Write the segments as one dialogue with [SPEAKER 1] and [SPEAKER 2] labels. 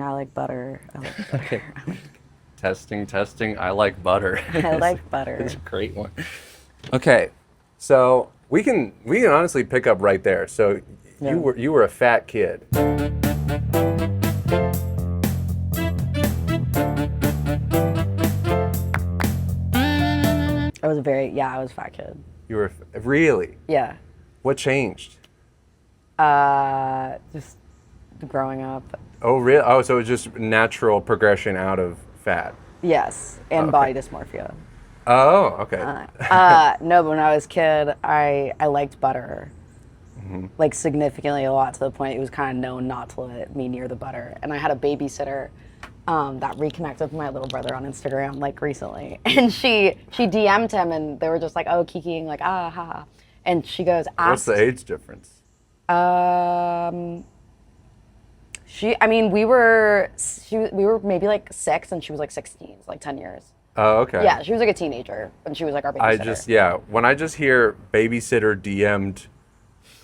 [SPEAKER 1] I like butter. I like butter.
[SPEAKER 2] Okay. Testing. I like butter.
[SPEAKER 1] I like butter.
[SPEAKER 2] It's a great one. Okay, so we can honestly pick up right there. So
[SPEAKER 1] Yeah.
[SPEAKER 2] you were a fat kid.
[SPEAKER 1] I was a fat kid.
[SPEAKER 2] You were really.
[SPEAKER 1] Yeah.
[SPEAKER 2] What changed?
[SPEAKER 1] Just growing up.
[SPEAKER 2] Oh, really? Oh, so it was just natural progression out of fat.
[SPEAKER 1] Yes, and
[SPEAKER 2] Okay.
[SPEAKER 1] body dysmorphia.
[SPEAKER 2] Oh, okay.
[SPEAKER 1] No, but when I was a kid, I liked butter.
[SPEAKER 2] Mm-hmm.
[SPEAKER 1] Like significantly a lot, to the point it was kind of known not to let me near the butter. And I had a babysitter that reconnected with my little brother on Instagram like recently, and she DM'd him, and they were just like, oh, kikiing, like, ah, ha, ha. And she goes,
[SPEAKER 2] What's the age difference?
[SPEAKER 1] We were maybe like 6 and she was like 16, so like 10 years.
[SPEAKER 2] Oh, okay.
[SPEAKER 1] Yeah, she was like a teenager and she was like our babysitter.
[SPEAKER 2] When I just hear babysitter DM'd,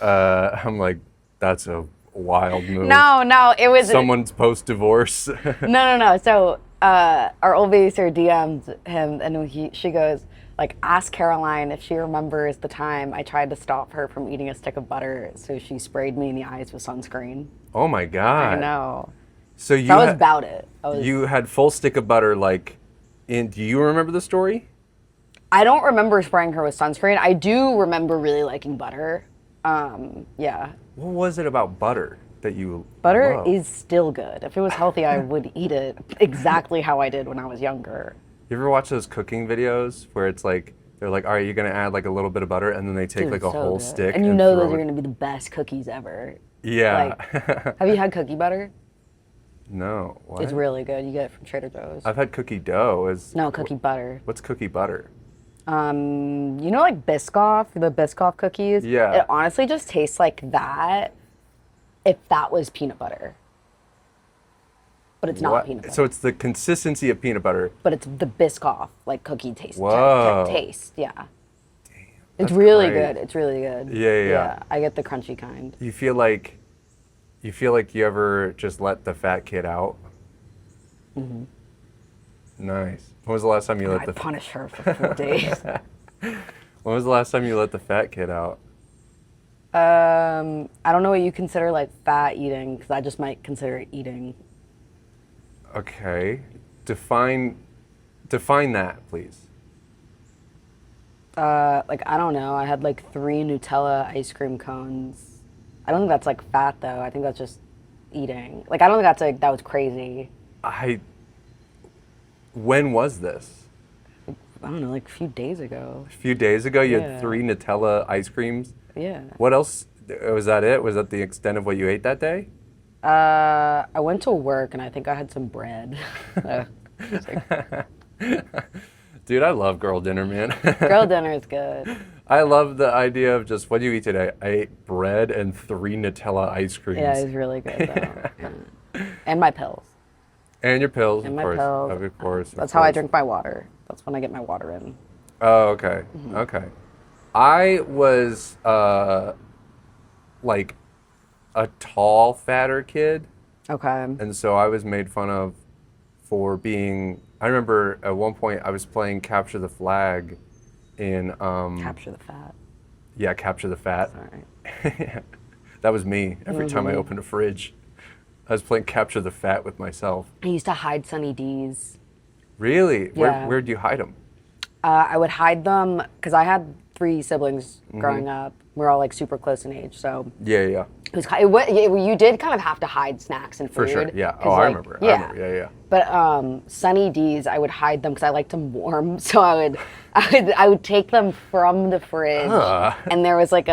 [SPEAKER 2] I'm like, that's a wild move.
[SPEAKER 1] No, it was
[SPEAKER 2] Someone's post-divorce.
[SPEAKER 1] No. So our old babysitter DM'd him, and she goes, like, ask Caroline if she remembers the time I tried to stop her from eating a stick of butter, so she sprayed me in the eyes with sunscreen.
[SPEAKER 2] Oh my God.
[SPEAKER 1] I know.
[SPEAKER 2] So
[SPEAKER 1] That was about it.
[SPEAKER 2] You had full stick of butter, like, do you remember the story?
[SPEAKER 1] I don't remember spraying her with sunscreen. I do remember really liking butter. Yeah.
[SPEAKER 2] What was it about butter that you
[SPEAKER 1] Butter
[SPEAKER 2] loved?
[SPEAKER 1] is still good. If it was healthy, I would eat it exactly how I did when I was younger.
[SPEAKER 2] You ever watch those cooking videos where it's like, they're like, all right, you're going to add like a little bit of butter, and then they take
[SPEAKER 1] Dude,
[SPEAKER 2] like a
[SPEAKER 1] so
[SPEAKER 2] whole
[SPEAKER 1] good.
[SPEAKER 2] stick.
[SPEAKER 1] And you know those
[SPEAKER 2] throw
[SPEAKER 1] are
[SPEAKER 2] it-
[SPEAKER 1] going to be the best cookies ever.
[SPEAKER 2] Yeah.
[SPEAKER 1] Like, have you had cookie butter?
[SPEAKER 2] No. What?
[SPEAKER 1] It's really good. You get it from Trader Joe's.
[SPEAKER 2] I've had cookie dough.
[SPEAKER 1] No, cookie butter.
[SPEAKER 2] What's cookie butter?
[SPEAKER 1] You know, like Biscoff, the Biscoff cookies?
[SPEAKER 2] Yeah.
[SPEAKER 1] It honestly just tastes like that if that was peanut butter. But it's not
[SPEAKER 2] What?
[SPEAKER 1] peanut butter.
[SPEAKER 2] So it's the consistency of peanut butter.
[SPEAKER 1] But it's the Biscoff, like cookie taste.
[SPEAKER 2] Whoa.
[SPEAKER 1] Taste, yeah. It's
[SPEAKER 2] that's
[SPEAKER 1] really
[SPEAKER 2] great.
[SPEAKER 1] good. It's really good.
[SPEAKER 2] Yeah.
[SPEAKER 1] I get the crunchy kind.
[SPEAKER 2] You feel like you ever just let the fat kid out? Mm-hmm. Nice. When was the last time you let
[SPEAKER 1] I
[SPEAKER 2] the
[SPEAKER 1] punish her for 4 days.
[SPEAKER 2] When was the last time you let the fat kid out?
[SPEAKER 1] I don't know what you consider like fat eating, because I just might consider it eating.
[SPEAKER 2] Okay. Define that, please.
[SPEAKER 1] Like, I don't know. I had like 3 Nutella ice cream cones. I don't think that's like fat though. I think that's just eating. Like, I don't think that was crazy.
[SPEAKER 2] When was this?
[SPEAKER 1] I don't know, like a few days ago.
[SPEAKER 2] A few days ago, you
[SPEAKER 1] Yeah.
[SPEAKER 2] had 3 Nutella ice creams.
[SPEAKER 1] Yeah.
[SPEAKER 2] What else? Was that it? Was that the extent of what you ate that day?
[SPEAKER 1] I went to work and I think I had some bread. Just like,
[SPEAKER 2] Dude, I love girl dinner, man.
[SPEAKER 1] girl dinner is good.
[SPEAKER 2] I love the idea of just, what do you eat today? I ate bread and 3 Nutella ice creams.
[SPEAKER 1] Yeah, it's really good though. Yeah. And my pills.
[SPEAKER 2] And your pills,
[SPEAKER 1] And
[SPEAKER 2] of
[SPEAKER 1] my
[SPEAKER 2] course.
[SPEAKER 1] pills.
[SPEAKER 2] Of course.
[SPEAKER 1] That's how I drink my water. That's when I get my water in.
[SPEAKER 2] Oh, okay.
[SPEAKER 1] Mm-hmm.
[SPEAKER 2] Okay. I was like a tall, fatter kid.
[SPEAKER 1] Okay.
[SPEAKER 2] And so I was made fun of for being, I remember at one point I was playing Capture the Flag in
[SPEAKER 1] Capture the fat.
[SPEAKER 2] yeah, Capture the Fat.
[SPEAKER 1] Sorry.
[SPEAKER 2] That was me every time
[SPEAKER 1] Mm-hmm.
[SPEAKER 2] I opened a fridge. I was playing Capture the Fat with myself.
[SPEAKER 1] I used to hide Sunny D's.
[SPEAKER 2] Really?
[SPEAKER 1] Yeah.
[SPEAKER 2] Where'd you hide them?
[SPEAKER 1] I would hide them because I had 3 siblings
[SPEAKER 2] Mm-hmm.
[SPEAKER 1] growing up. We're all like super close in age, so
[SPEAKER 2] Yeah.
[SPEAKER 1] you did kind of have to hide snacks and food.
[SPEAKER 2] For sure. Yeah.
[SPEAKER 1] 'cause,
[SPEAKER 2] Oh, I
[SPEAKER 1] like,
[SPEAKER 2] remember. I remember. Yeah.
[SPEAKER 1] But Sunny D's, I would hide them because I liked them warm. So I would take them from the fridge, and there was like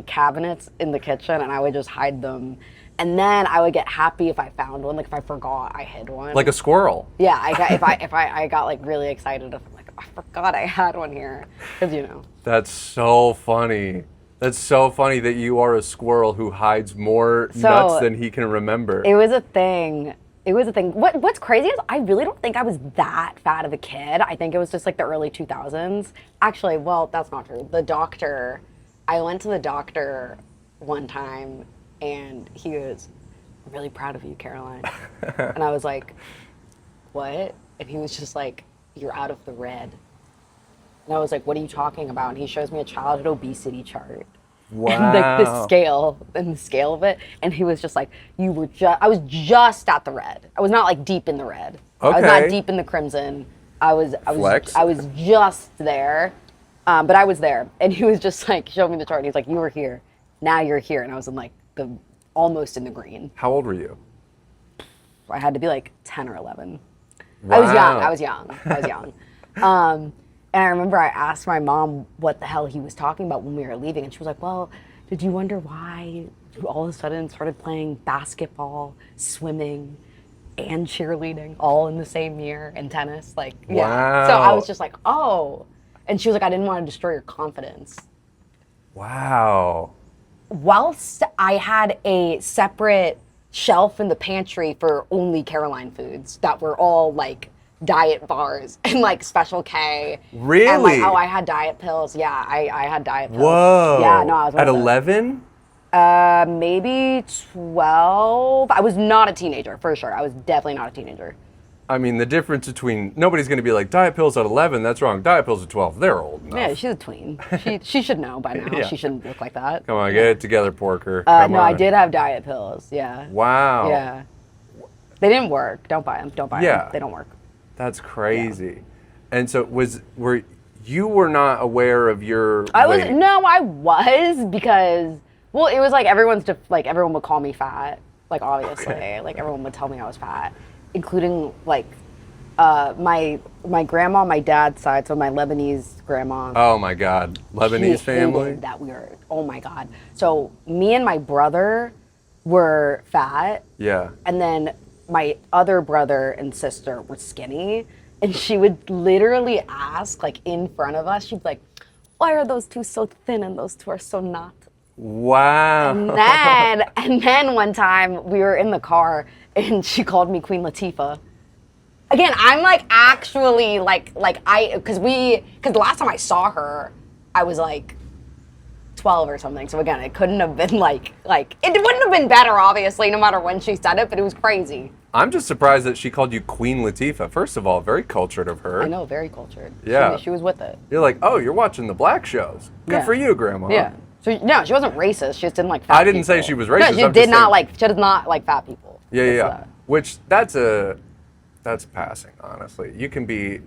[SPEAKER 1] cabinets in the kitchen, and I would just hide them. And then I would get happy if I found one. Like if I forgot, I hid one.
[SPEAKER 2] Like a squirrel.
[SPEAKER 1] Yeah, if I got like really excited, I'm like, I forgot I had one here, because
[SPEAKER 2] That's so funny. That's so funny that you are a squirrel who hides more nuts than he can remember.
[SPEAKER 1] It was a thing. What's crazy is I really don't think I was that fat of a kid. I think it was just like the early 2000s. Actually, well, that's not true. I went to the doctor one time, and he goes, I'm really proud of you, Caroline. And I was like, what? And he was just like, you're out of the red. And I was like, what are you talking about? And he shows me a childhood obesity chart.
[SPEAKER 2] Wow.
[SPEAKER 1] And like the scale of it. And he was just like, I was just at the red. I was not like deep in the red.
[SPEAKER 2] Okay.
[SPEAKER 1] I was not deep in the crimson. I was just there. But I was there. And he was just like, showing me the chart. And he was like, you were here. Now you're here. And I was in like almost in the green.
[SPEAKER 2] How old were you?
[SPEAKER 1] I had to be like 10 or 11.
[SPEAKER 2] Wow.
[SPEAKER 1] I was young. And I remember I asked my mom what the hell he was talking about when we were leaving. And she was like, well, did you wonder why you all of a sudden started playing basketball, swimming, and cheerleading all in the same year, and tennis? Like, yeah.
[SPEAKER 2] Wow.
[SPEAKER 1] So I was just like, oh. And she was like, I didn't want to destroy your confidence.
[SPEAKER 2] Wow.
[SPEAKER 1] Whilst I had a separate shelf in the pantry for only Caroline foods that were all like diet bars and like Special K.
[SPEAKER 2] Really?
[SPEAKER 1] And like, I had diet pills. Yeah, I had diet pills.
[SPEAKER 2] Whoa.
[SPEAKER 1] Yeah, no, I was
[SPEAKER 2] at 11?
[SPEAKER 1] Maybe 12. I was not a teenager, for sure. I was definitely not a teenager.
[SPEAKER 2] I mean, the difference between, nobody's going to be like, diet pills at 11, that's wrong. Diet pills at 12, they're old enough.
[SPEAKER 1] Yeah, she's a tween. She should know by now.
[SPEAKER 2] Yeah.
[SPEAKER 1] She shouldn't look like that.
[SPEAKER 2] Come on, get it together, Porker.
[SPEAKER 1] No,
[SPEAKER 2] Come on.
[SPEAKER 1] I did have diet pills. Yeah.
[SPEAKER 2] Wow.
[SPEAKER 1] Yeah. They didn't work. Don't buy them. Don't buy
[SPEAKER 2] Yeah.
[SPEAKER 1] them. They don't work.
[SPEAKER 2] That's crazy. Yeah. And so you were not aware of your
[SPEAKER 1] I
[SPEAKER 2] weight?
[SPEAKER 1] was because, well, it was like everyone would call me fat, like obviously,
[SPEAKER 2] Okay.
[SPEAKER 1] like everyone would tell me I was fat, including like my grandma on my dad's side, so my Lebanese grandma.
[SPEAKER 2] Oh my God, Lebanese
[SPEAKER 1] she
[SPEAKER 2] family?
[SPEAKER 1] hated that we were, oh my God. So me and my brother were fat.
[SPEAKER 2] Yeah.
[SPEAKER 1] And then my other brother and sister were skinny, and she would literally ask, like in front of us, she'd be like, why are those two so thin and those two are so not?
[SPEAKER 2] Wow.
[SPEAKER 1] And then one time we were in the and she called me Queen Latifah. Again, I'm like actually because the last time I saw her, I was like 12 or something. So again, it couldn't have been like it wouldn't have been better, obviously, no matter when she said it, but it was crazy.
[SPEAKER 2] I'm just surprised that she called you Queen Latifah. First of all, very cultured of her.
[SPEAKER 1] I know, very cultured.
[SPEAKER 2] Yeah.
[SPEAKER 1] She was with it.
[SPEAKER 2] You're like, oh, you're watching the black shows. Good
[SPEAKER 1] Yeah.
[SPEAKER 2] for you, Grandma.
[SPEAKER 1] Yeah. So no, she wasn't racist. She just didn't like fat
[SPEAKER 2] I didn't
[SPEAKER 1] people.
[SPEAKER 2] say she was racist.
[SPEAKER 1] No, she
[SPEAKER 2] I'm
[SPEAKER 1] did
[SPEAKER 2] just
[SPEAKER 1] not
[SPEAKER 2] saying-
[SPEAKER 1] she does not like fat people.
[SPEAKER 2] Yeah,
[SPEAKER 1] That's
[SPEAKER 2] yeah.
[SPEAKER 1] that.
[SPEAKER 2] Which that's passing, honestly. You can be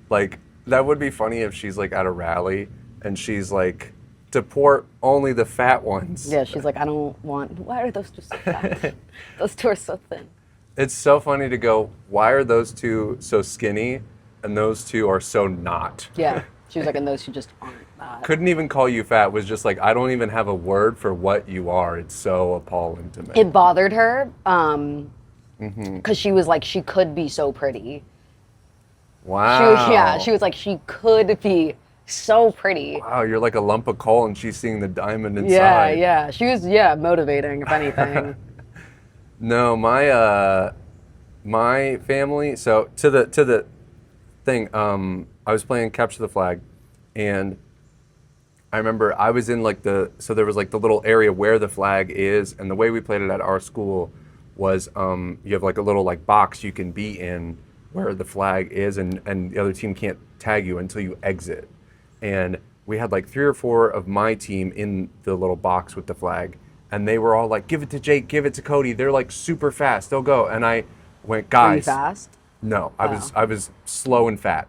[SPEAKER 2] like, that would be funny if she's like at a rally and she's like, deport only the fat ones.
[SPEAKER 1] Yeah, she's like, why are those two so fat? Those two are so thin.
[SPEAKER 2] It's so funny to go, why are those two so skinny and those two are so not?
[SPEAKER 1] Yeah. She was like, and those two just aren't that.
[SPEAKER 2] Couldn't even call you fat, was just like, I don't even have a word for what you are. It's so appalling to me.
[SPEAKER 1] It bothered her, because she was like, she could be so pretty.
[SPEAKER 2] Wow.
[SPEAKER 1] She was like, she could be so pretty.
[SPEAKER 2] Wow, you're like a lump of coal and she's seeing the diamond inside.
[SPEAKER 1] Yeah. She was, motivating, if anything.
[SPEAKER 2] No, my family, so to the thing, I was playing Capture the Flag, and I remember I was in like so there was like the little area where the flag is, and the way we played it at our school was you have like a little like box you can be in where the flag is, and the other team can't tag you until you exit. And we had like 3 or 4 of my team in the little box with the flag, and they were all like, give it to Jake, give it to Cody, they're like super fast, they'll go. And I went, guys.
[SPEAKER 1] Were you fast?
[SPEAKER 2] No, I was slow and fat.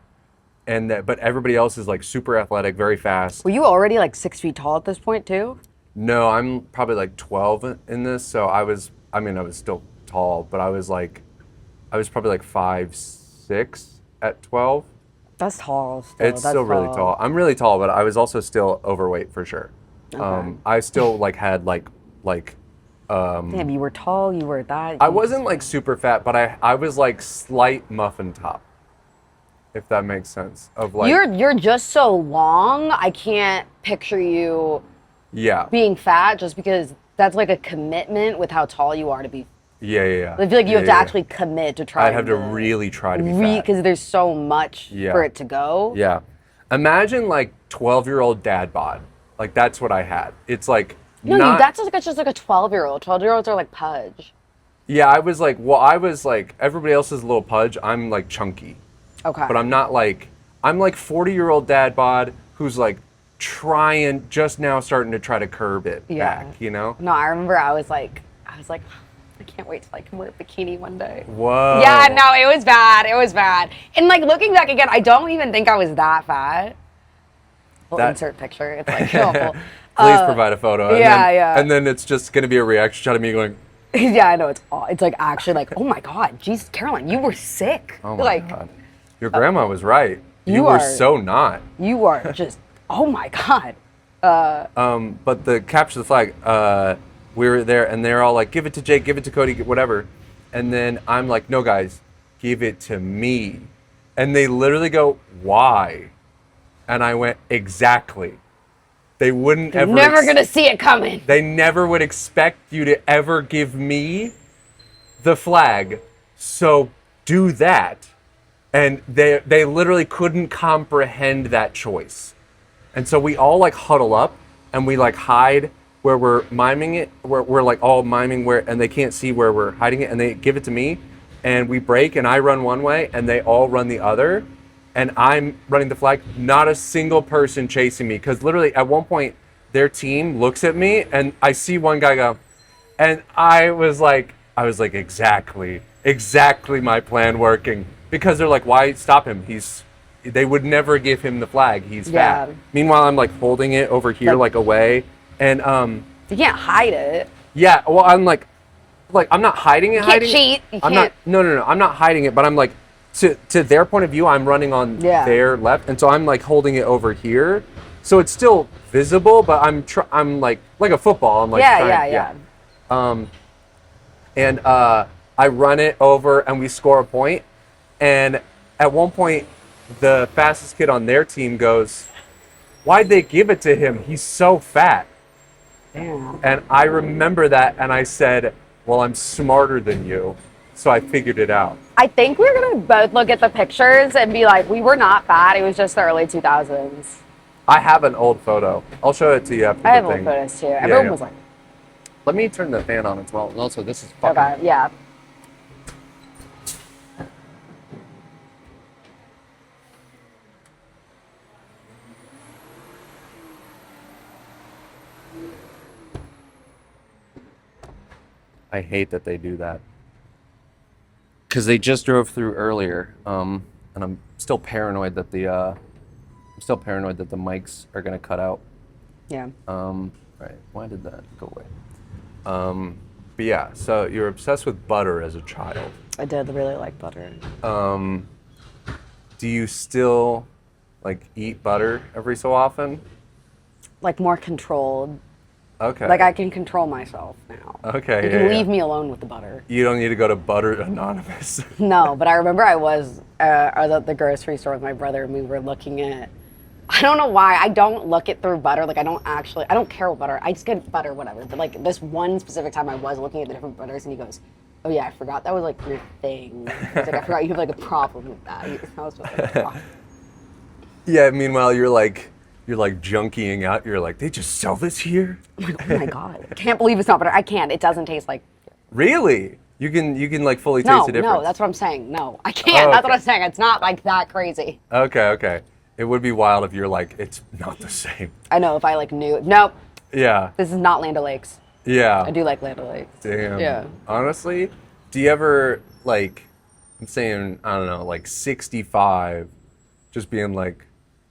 [SPEAKER 2] But everybody else is like super athletic, very fast.
[SPEAKER 1] Were you already like 6 feet tall at this point too?
[SPEAKER 2] No, I'm probably like 12 in this, so I was still tall, but I was probably like 5'6" at 12.
[SPEAKER 1] That's tall still.
[SPEAKER 2] It's still really tall. I'm really tall, but I was also still overweight for sure.
[SPEAKER 1] Okay.
[SPEAKER 2] I still like had like
[SPEAKER 1] Damn, you were tall, you were that.
[SPEAKER 2] I wasn't like super fat, but I was like slight muffin top, if that makes sense. Of like
[SPEAKER 1] You're just so long, I can't picture you being fat, just because that's like a commitment with how tall you are to be.
[SPEAKER 2] Yeah.
[SPEAKER 1] I feel like you have to actually commit to try.
[SPEAKER 2] I'd have to really try to be fat.
[SPEAKER 1] Because there's so much for it to go.
[SPEAKER 2] Yeah. Imagine like 12-year-old dad bod. Like that's what I had. It's like
[SPEAKER 1] No, that's just like a 12-year-old. 12-year-olds are like pudge.
[SPEAKER 2] Yeah, I was like, everybody else is a little pudge. I'm like chunky.
[SPEAKER 1] Okay.
[SPEAKER 2] But I'm not like, I'm like 40-year-old dad bod who's like trying, just now starting to try to curb it back, you know?
[SPEAKER 1] No, I remember I was like, I can't wait till I can wear a bikini one day.
[SPEAKER 2] Whoa.
[SPEAKER 1] Yeah, no, it was bad. It was bad. And like looking back again, I don't even think I was that fat. We'll insert picture. It's like awful.
[SPEAKER 2] Please provide a photo. And
[SPEAKER 1] yeah,
[SPEAKER 2] then,
[SPEAKER 1] yeah.
[SPEAKER 2] And then it's just going to be a reaction shot of me going,
[SPEAKER 1] yeah, I know. It's like actually like, oh my God, geez, Caroline, you were sick.
[SPEAKER 2] oh my God. Your grandma was right. You were so not.
[SPEAKER 1] You are just, oh my God.
[SPEAKER 2] But the capture the flag, we were there and they're all like, give it to Jake, give it to Cody, whatever. And then I'm like, no guys, give it to me. And they literally go, why? And I went, exactly. They wouldn't ever.
[SPEAKER 1] Never gonna see it coming.
[SPEAKER 2] They never would expect you to ever give me the flag. So do that. And they literally couldn't comprehend that choice. And so we all like huddle up and we like hide where we're miming it, where we're like all miming where, and they can't see where we're hiding it, and they give it to me and we break and I run one way and they all run the other. And I'm running the flag, not a single person chasing me. Because literally at one point, their team looks at me and I see one guy go, and I was like, exactly my plan working. Because they're like, why stop him? They would never give him the flag. He's fat. Meanwhile, I'm like holding it over here, like away. And
[SPEAKER 1] you can't hide it.
[SPEAKER 2] Yeah, well, I'm like I'm not hiding it.
[SPEAKER 1] You can't cheat.
[SPEAKER 2] No. I'm not hiding it, but I'm like, to their point of view, I'm running on their left, and so I'm like holding it over here, so it's still visible, but I'm like a football. I'm like and I run it over, and we score a point, and at one point, the fastest kid on their team goes, "Why'd they give it to him? He's so fat."
[SPEAKER 1] Damn.
[SPEAKER 2] And I remember that, and I said, "Well, I'm smarter than you." So I figured it out.
[SPEAKER 1] I think we're gonna both look at the pictures and be like, we were not fat. It was just the early 2000s.
[SPEAKER 2] I have an old photo. I'll show it to you after
[SPEAKER 1] I have
[SPEAKER 2] the
[SPEAKER 1] old
[SPEAKER 2] thing.
[SPEAKER 1] photos too. Everyone was like,
[SPEAKER 2] let me turn the fan on as well. And also, this is fucking.
[SPEAKER 1] okay, yeah.
[SPEAKER 2] I hate that they do that. Because they just drove through earlier, and I'm still paranoid that the mics are gonna cut out.
[SPEAKER 1] Yeah.
[SPEAKER 2] Right. Why did that go away? But yeah. So you're obsessed with butter as a child.
[SPEAKER 1] I did really like butter.
[SPEAKER 2] Do you still like eat butter every so often?
[SPEAKER 1] Like more controlled.
[SPEAKER 2] Okay.
[SPEAKER 1] Like I can control myself now.
[SPEAKER 2] Okay.
[SPEAKER 1] You can leave me alone with the butter.
[SPEAKER 2] You don't need to go to Butter Anonymous.
[SPEAKER 1] No, but I remember I was at the grocery store with my brother and we were looking at, I don't know why, I don't look it through butter. Like I don't care what butter. I just get butter, whatever. But like this one specific time I was looking at the different butters and he goes, oh yeah, I forgot that was like your thing. He's like, I forgot you have like a problem with that. I was like,
[SPEAKER 2] yeah, meanwhile you're like junkying out. You're like, they just sell this here?
[SPEAKER 1] I'm like, oh my God. I can't believe it's not butter. I can't. It doesn't taste like.
[SPEAKER 2] Really? You can like fully taste the difference?
[SPEAKER 1] No, that's what I'm saying. No, I can't. That's what I'm saying. It's not like that crazy.
[SPEAKER 2] Okay. It would be wild if you're like, it's not the same.
[SPEAKER 1] I know, if I like knew. Nope.
[SPEAKER 2] Yeah.
[SPEAKER 1] This is not Land O'Lakes.
[SPEAKER 2] Yeah.
[SPEAKER 1] I do like Land O'Lakes.
[SPEAKER 2] Damn.
[SPEAKER 1] Yeah.
[SPEAKER 2] Honestly, do you ever like, I'm saying, I don't know, like 65, just being like,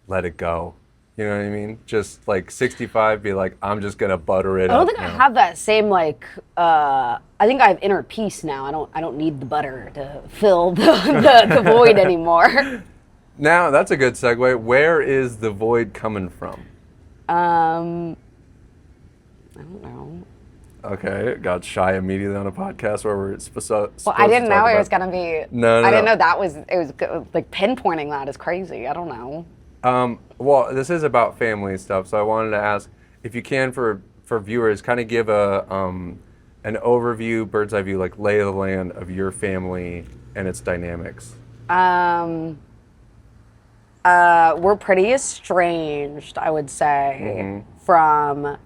[SPEAKER 2] let it go. You know what I mean? Just like 65, be like, I'm just gonna butter it up.
[SPEAKER 1] I don't think I have that same like. I think I have inner peace now. I don't need the butter to fill the void anymore.
[SPEAKER 2] Now that's a good segue. Where is the void coming from?
[SPEAKER 1] I don't know.
[SPEAKER 2] Okay, got shy immediately on a podcast where we're supposed to.
[SPEAKER 1] Well, I didn't know it was gonna be.
[SPEAKER 2] No.
[SPEAKER 1] I didn't know that was. It was like pinpointing that is crazy. I don't know.
[SPEAKER 2] Well, this is about family stuff, so I wanted to ask if you can, for viewers, kind of give an overview, bird's eye view, like lay of the land of your family and its dynamics.
[SPEAKER 1] We're pretty estranged, I would say, from,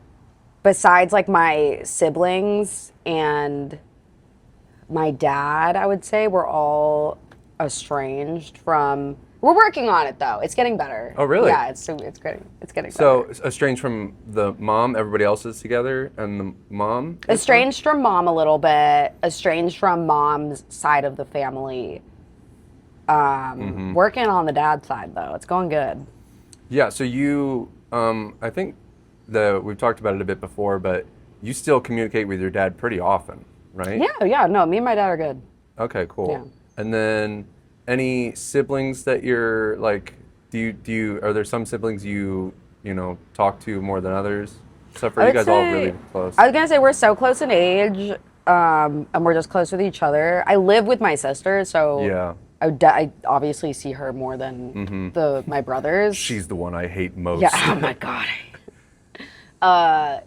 [SPEAKER 1] besides like my siblings and my dad, I would say, we're all estranged from. We're working on it though. It's getting better.
[SPEAKER 2] Oh, really?
[SPEAKER 1] Yeah, it's getting better.
[SPEAKER 2] So estranged from the mom, everybody else is together, and the mom?
[SPEAKER 1] Estranged from mom a little bit. Estranged from mom's side of the family. Working on the dad side though. It's going good.
[SPEAKER 2] Yeah. So you, I think we've talked about it a bit before, but you still communicate with your dad pretty often, right?
[SPEAKER 1] Yeah. No, me and my dad are good.
[SPEAKER 2] Okay. Cool.
[SPEAKER 1] Yeah.
[SPEAKER 2] And then any siblings that you're like? Do you? Are there some siblings you talk to more than others? Except for you guys all really close.
[SPEAKER 1] I was gonna say we're so close in age, and we're just close with each other. I live with my sister, so
[SPEAKER 2] yeah.
[SPEAKER 1] I obviously see her more than my brothers.
[SPEAKER 2] She's the one I hate most.
[SPEAKER 1] Yeah. Oh my god.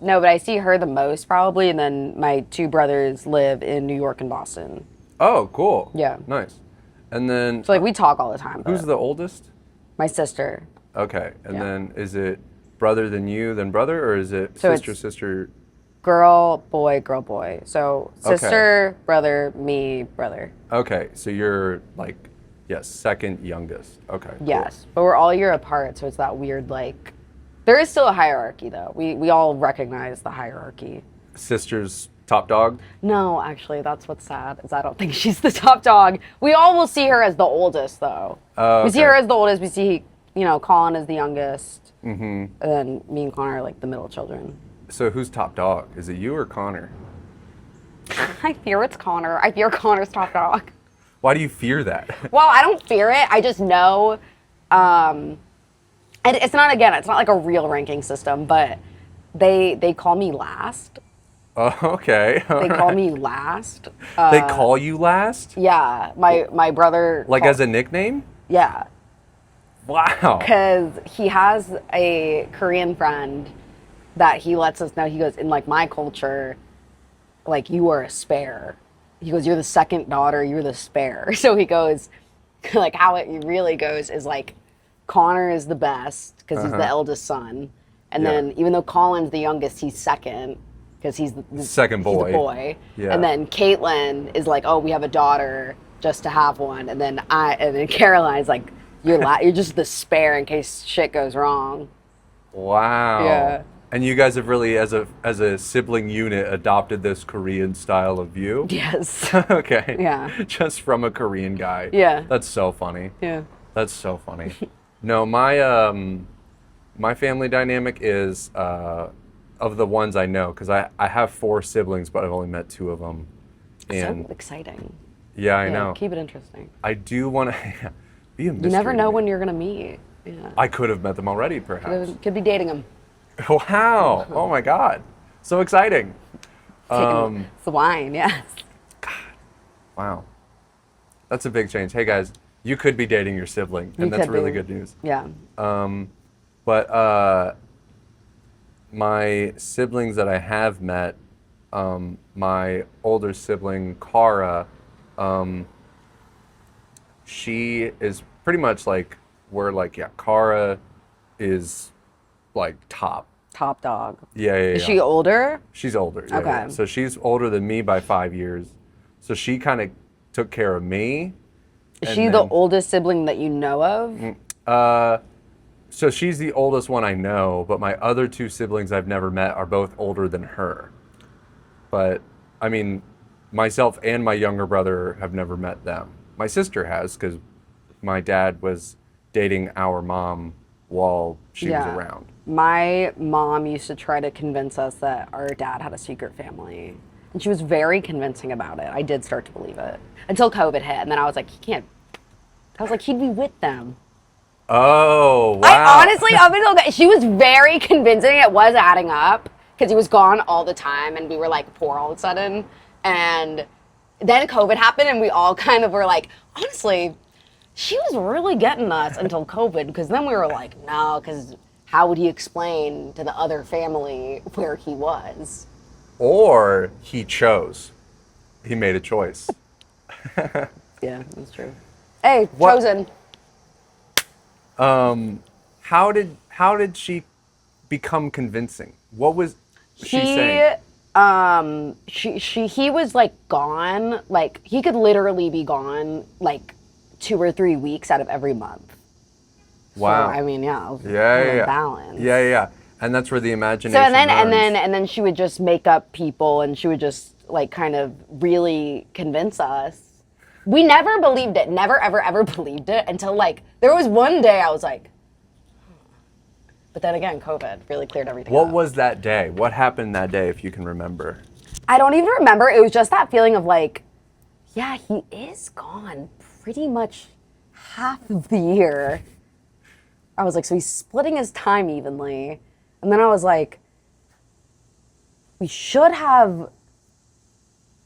[SPEAKER 1] No, but I see her the most probably, and then my two brothers live in New York and Boston.
[SPEAKER 2] Oh, cool.
[SPEAKER 1] Yeah.
[SPEAKER 2] Nice. And then
[SPEAKER 1] So like we talk all the time.
[SPEAKER 2] who's the oldest?
[SPEAKER 1] My sister.
[SPEAKER 2] Okay. And then is it brother than you than brother, or is it
[SPEAKER 1] So
[SPEAKER 2] sister?
[SPEAKER 1] Girl, boy. So sister, brother, me, brother.
[SPEAKER 2] Okay. So you're like, yes, second youngest. Okay. Cool.
[SPEAKER 1] Yes, but we're all a year apart, so it's that weird like. There is still a hierarchy though. We all recognize the hierarchy.
[SPEAKER 2] Sister's top dog?
[SPEAKER 1] No, actually, that's what's sad. Is I don't think she's the top dog. We all will see her as the oldest though.
[SPEAKER 2] Okay.
[SPEAKER 1] We see her as the oldest. We see Colin as the youngest, and then me and Connor are like the middle children.
[SPEAKER 2] So who's top dog? Is it you or Connor?
[SPEAKER 1] I fear it's Connor. I fear Connor's top dog.
[SPEAKER 2] Why do you fear that?
[SPEAKER 1] Well, I don't fear it. I just know, and it's not like a real ranking system, but they call me last.
[SPEAKER 2] Oh, okay.
[SPEAKER 1] They call me last.
[SPEAKER 2] They call you last?
[SPEAKER 1] Yeah, my brother.
[SPEAKER 2] Like as a nickname?
[SPEAKER 1] Yeah.
[SPEAKER 2] Wow.
[SPEAKER 1] Because he has a Korean friend that he lets us know. He goes, in like my culture, like you are a spare. He goes, you're the second daughter, you're the spare. So he goes, like how it really goes is like Connor is the best because he's the eldest son. And then even though Colin's the youngest, he's second because he's the
[SPEAKER 2] second boy.
[SPEAKER 1] He's the boy.
[SPEAKER 2] Yeah.
[SPEAKER 1] And then Caitlin is like, oh, we have a daughter just to have one. And then Caroline's like, you're just the spare in case shit goes wrong.
[SPEAKER 2] Wow.
[SPEAKER 1] Yeah.
[SPEAKER 2] And you guys have really, as a sibling unit, adopted this Korean style of view?
[SPEAKER 1] Yes.
[SPEAKER 2] Okay.
[SPEAKER 1] Yeah.
[SPEAKER 2] Just from a Korean guy.
[SPEAKER 1] Yeah.
[SPEAKER 2] That's so funny.
[SPEAKER 1] Yeah.
[SPEAKER 2] That's so funny. No, my family dynamic is of the ones I know, because I have 4 siblings, but I've only met 2 of them. And
[SPEAKER 1] so exciting.
[SPEAKER 2] yeah, I know.
[SPEAKER 1] Keep it interesting.
[SPEAKER 2] I do want to be a mystery.
[SPEAKER 1] You never know when you're gonna meet. Yeah.
[SPEAKER 2] I could have met them already, perhaps.
[SPEAKER 1] Could be dating them.
[SPEAKER 2] Wow! Oh my God! So exciting.
[SPEAKER 1] Taking the wine, yes.
[SPEAKER 2] Wow. That's a big change. Hey guys, you could be dating your sibling, and that's really good news.
[SPEAKER 1] Yeah.
[SPEAKER 2] But my siblings that I have met, my older sibling, Cara, she is pretty much like, Cara is like top.
[SPEAKER 1] Top dog.
[SPEAKER 2] Yeah.
[SPEAKER 1] Is she older?
[SPEAKER 2] She's older. Yeah,
[SPEAKER 1] Okay.
[SPEAKER 2] yeah. So she's older than me by 5 years. So she kind of took care of me.
[SPEAKER 1] Is she the oldest sibling that you know of?
[SPEAKER 2] So she's the oldest one I know, but my other 2 siblings I've never met are both older than her. But, I mean, myself and my younger brother have never met them. My sister has, because my dad was dating our mom while she was around.
[SPEAKER 1] My mom used to try to convince us that our dad had a secret family. And she was very convincing about it. I did start to believe it. Until COVID hit, and then I was like, he'd be with them.
[SPEAKER 2] Oh, wow.
[SPEAKER 1] I honestly, up until she was very convincing. It was adding up because he was gone all the time, and we were like poor all of a sudden. And then COVID happened, and we all kind of were like, honestly, she was really getting us until COVID, because then we were like, no, because how would he explain to the other family where he was?
[SPEAKER 2] Or he chose. He made a choice.
[SPEAKER 1] Yeah, that's true. Hey, chosen.
[SPEAKER 2] How did she become convincing? What was she saying?
[SPEAKER 1] He was like gone. Like he could literally be gone like 2 or 3 weeks out of every month.
[SPEAKER 2] Wow.
[SPEAKER 1] So, I mean, yeah.
[SPEAKER 2] Yeah.
[SPEAKER 1] Balance.
[SPEAKER 2] Yeah. And that's where the imagination
[SPEAKER 1] So and
[SPEAKER 2] runs.
[SPEAKER 1] then she would just make up people, and she would just like kind of really convince us. We never believed it. Never ever believed it until like there was one day I was like, but then again, COVID really cleared everything up.
[SPEAKER 2] What was that day? What happened that day, if you can remember?
[SPEAKER 1] I don't even remember. It was just that feeling of like, yeah, he is gone pretty much half of the year. I was like, so he's splitting his time evenly. And then I was like, we should have,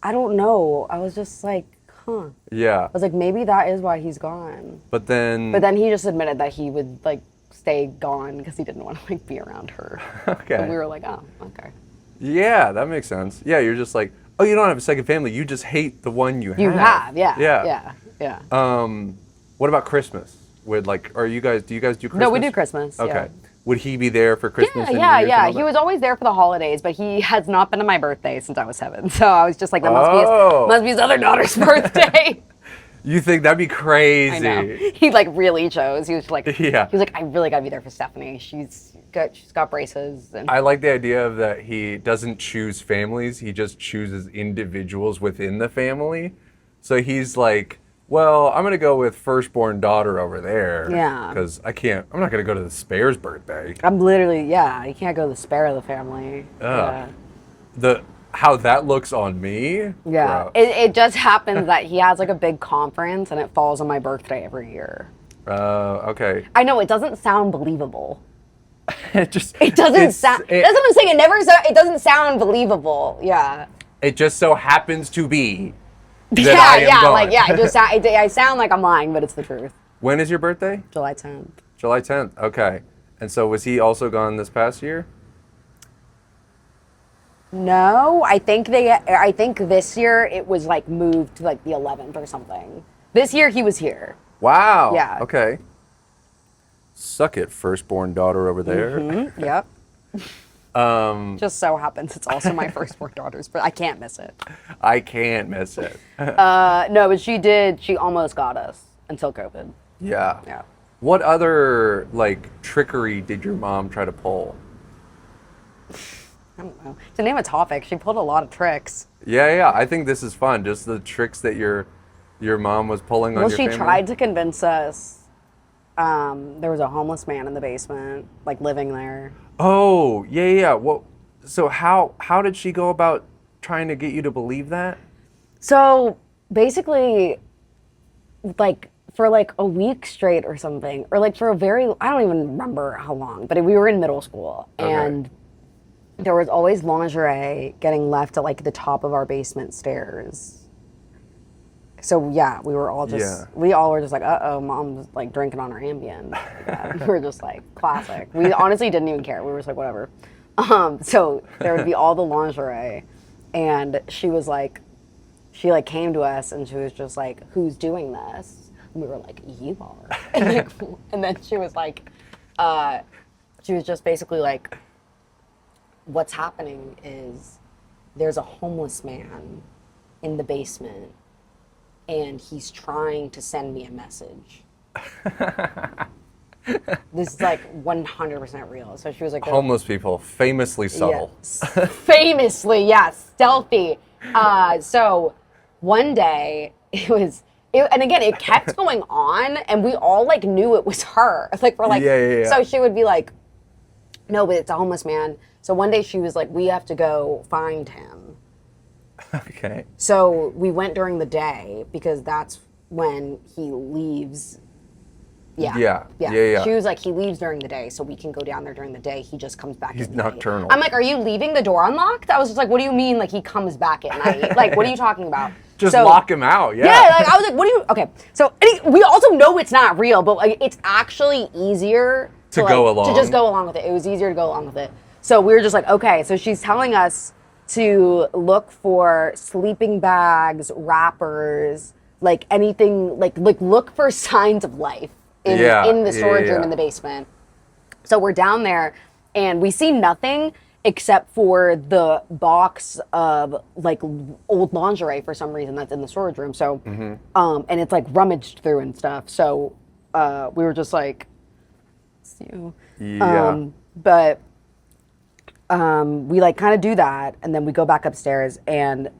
[SPEAKER 1] I don't know. I was just like, huh.
[SPEAKER 2] Yeah.
[SPEAKER 1] I was like, maybe that is why he's gone.
[SPEAKER 2] But then
[SPEAKER 1] he just admitted that he would like stay gone because he didn't want to like be around her.
[SPEAKER 2] Okay.
[SPEAKER 1] And we were like, oh, okay.
[SPEAKER 2] Yeah, that makes sense. Yeah, you're just like, oh, you don't have a second family. You just hate the one you have.
[SPEAKER 1] You have, yeah.
[SPEAKER 2] Yeah.
[SPEAKER 1] Yeah.
[SPEAKER 2] What about Christmas? Do you guys do Christmas?
[SPEAKER 1] No, we do Christmas.
[SPEAKER 2] Okay.
[SPEAKER 1] Yeah.
[SPEAKER 2] Would he be there for Christmas? and New
[SPEAKER 1] Yeah.
[SPEAKER 2] Year's and all
[SPEAKER 1] He
[SPEAKER 2] that?
[SPEAKER 1] was always there for the holidays, but he has not been to my birthday since I was 7. So I was just like, that must be his other daughter's birthday.
[SPEAKER 2] You think that'd be crazy?
[SPEAKER 1] I know. He like really chose. He was like,
[SPEAKER 2] Yeah.
[SPEAKER 1] He was like, I really gotta be there for Stephanie. She's got braces. And
[SPEAKER 2] I like the idea of that he doesn't choose families. He just chooses individuals within the family. So he's like, well, I'm gonna go with firstborn daughter over there.
[SPEAKER 1] Yeah.
[SPEAKER 2] Because I'm not gonna go to the spare's birthday.
[SPEAKER 1] I'm literally, you can't go to the spare of the family. Yeah.
[SPEAKER 2] How that looks on me.
[SPEAKER 1] Yeah.
[SPEAKER 2] Gross.
[SPEAKER 1] It just happens that he has like a big conference and it falls on my birthday every year.
[SPEAKER 2] Okay.
[SPEAKER 1] I know, it doesn't sound believable.
[SPEAKER 2] It
[SPEAKER 1] doesn't sound. That's what I'm saying. It doesn't sound believable. Yeah.
[SPEAKER 2] It just so happens to be that I am gone.
[SPEAKER 1] I sound like I'm lying, but it's the truth.
[SPEAKER 2] When is your birthday?
[SPEAKER 1] July 10th.
[SPEAKER 2] July 10th. Okay. And so was he also gone this past year?
[SPEAKER 1] No, I think this year it was like moved to like the 11th or something. This year he was here.
[SPEAKER 2] Wow.
[SPEAKER 1] Yeah.
[SPEAKER 2] Okay. Suck it, firstborn daughter over there.
[SPEAKER 1] Mm-hmm. Yep. Just so happens it's also my firstborn daughter's, but I can't miss it.
[SPEAKER 2] I can't miss it.
[SPEAKER 1] No, but she almost got us until COVID.
[SPEAKER 2] Yeah.
[SPEAKER 1] Yeah.
[SPEAKER 2] What other like trickery did your mom try to pull?
[SPEAKER 1] I don't know. To name a topic, she pulled a lot of tricks.
[SPEAKER 2] Yeah. I think this is fun. Just the tricks that your mom was pulling on your family.
[SPEAKER 1] Well, she tried to convince us. There was a homeless man in the basement, like living there.
[SPEAKER 2] Oh, yeah. Well, so how did she go about trying to get you to believe that?
[SPEAKER 1] So basically, like for like a week straight or something, or like for I don't even remember how long, but we were in middle school and there was always lingerie getting left at like the top of our basement stairs. So yeah, we all were just like, uh-oh, mom's like drinking on her Ambien. Yeah, we were just like, classic. We honestly didn't even care. We were just like, whatever. So there would be all the lingerie, and she was like, she like came to us and she was just like, who's doing this? And we were like, you are. And then she was like, she was just basically like, what's happening is there's a homeless man in the basement and he's trying to send me a message. This is like 100% real. So she was like,
[SPEAKER 2] homeless people, famously subtle.
[SPEAKER 1] Yes. Famously, yes, stealthy. So one day and again, it kept going on and we all like knew it was her. Like we're like, so she would be like, no, but it's a homeless man. So one day she was like, we have to go find him.
[SPEAKER 2] Okay.
[SPEAKER 1] So we went during the day because that's when he leaves. Yeah. She was like, he leaves during the day, so we can go down there during the day. He just comes back
[SPEAKER 2] He's
[SPEAKER 1] at night.
[SPEAKER 2] nocturnal.
[SPEAKER 1] I'm like, are you leaving the door unlocked? I was just like, what do you mean, like, he comes back at night? Like, what are you talking about?
[SPEAKER 2] Just lock him out, yeah.
[SPEAKER 1] Yeah, like, I was like, what do you, okay. So we also know it's not real, but like, it's actually easier to
[SPEAKER 2] go along.
[SPEAKER 1] To just go along with it. It was easier to go along with it. So we were just like, okay, so she's telling us to look for sleeping bags, wrappers, like anything, like look for signs of life in the storage room in the basement. So we're down there and we see nothing except for the box of like old lingerie for some reason that's in the storage room. So, and it's like rummaged through and stuff. So we were just like, you.
[SPEAKER 2] Yeah.
[SPEAKER 1] But we like kind of do that, and then we go back upstairs, and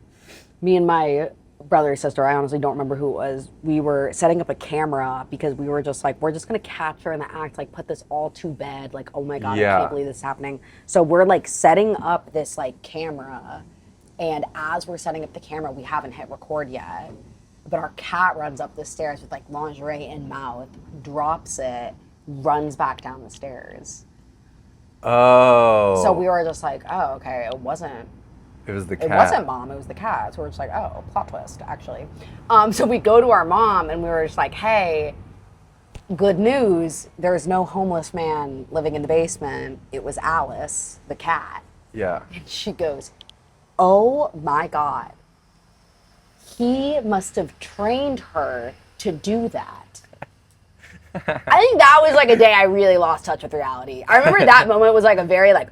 [SPEAKER 1] me and my brother or sister, I honestly don't remember who it was, we were setting up a camera because we were just like, we're just gonna catch her in the act, like put this all to bed, like, oh my God, I can't believe this is happening. So we're like setting up this like camera, and as we're setting up the camera, we haven't hit record yet, but our cat runs up the stairs with like lingerie in mouth, drops it, runs back down the stairs.
[SPEAKER 2] Oh.
[SPEAKER 1] So we were just like, oh, okay, it was the cat. It wasn't mom, it was the cat. So we're just like, oh, plot twist, actually. So we go to our mom and we were just like, hey, good news, there's no homeless man living in the basement. It was Alice, the cat.
[SPEAKER 2] Yeah.
[SPEAKER 1] And she goes, oh my God. He must have trained her to do that. I think that was like a day I really lost touch with reality. I remember that moment was like a very like,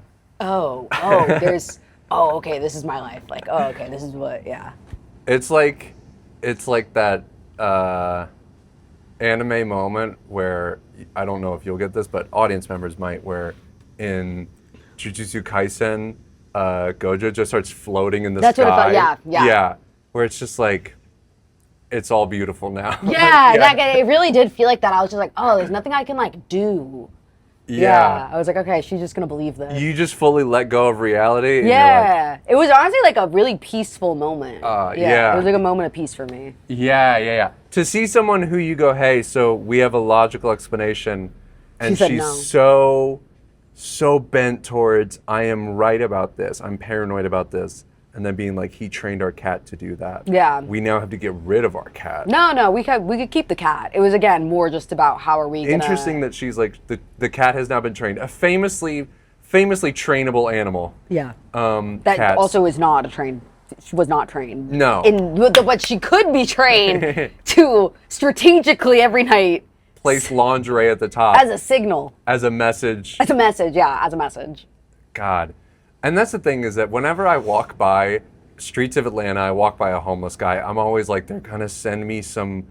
[SPEAKER 1] okay, this is my life. Like, oh, okay, this is what, yeah.
[SPEAKER 2] It's like that anime moment where, I don't know if you'll get this, but audience members might, where in Jujutsu Kaisen, Gojo just starts floating in the sky.
[SPEAKER 1] That's what it felt, yeah.
[SPEAKER 2] Yeah, where it's just like, it's all beautiful now.
[SPEAKER 1] Yeah, it really did feel like that. I was just like, oh, there's nothing I can like do. Yeah. I was like, okay, she's just gonna believe this.
[SPEAKER 2] You just fully let go of reality. And
[SPEAKER 1] yeah.
[SPEAKER 2] Like,
[SPEAKER 1] it was honestly like a really peaceful moment.
[SPEAKER 2] Yeah.
[SPEAKER 1] It was like a moment of peace for me.
[SPEAKER 2] Yeah. To see someone who you go, hey, so we have a logical explanation, and she's no. so bent towards, I am right about this, I'm paranoid about this. And then being like, he trained our cat to do that. Yeah. We now have to get rid of our cat.
[SPEAKER 1] No, we could keep the cat. It was, again, more just about how are we gonna...
[SPEAKER 2] Interesting that she's like, the cat has now been trained. A famously trainable animal.
[SPEAKER 1] Yeah. That cats. Also is not she was not trained.
[SPEAKER 2] No.
[SPEAKER 1] But she could be trained to strategically every night...
[SPEAKER 2] place lingerie at the top.
[SPEAKER 1] As a signal.
[SPEAKER 2] As a message.
[SPEAKER 1] As a message.
[SPEAKER 2] God. And that's the thing, is that whenever I walk by streets of Atlanta, I walk by a homeless guy, I'm always like, they're gonna send me some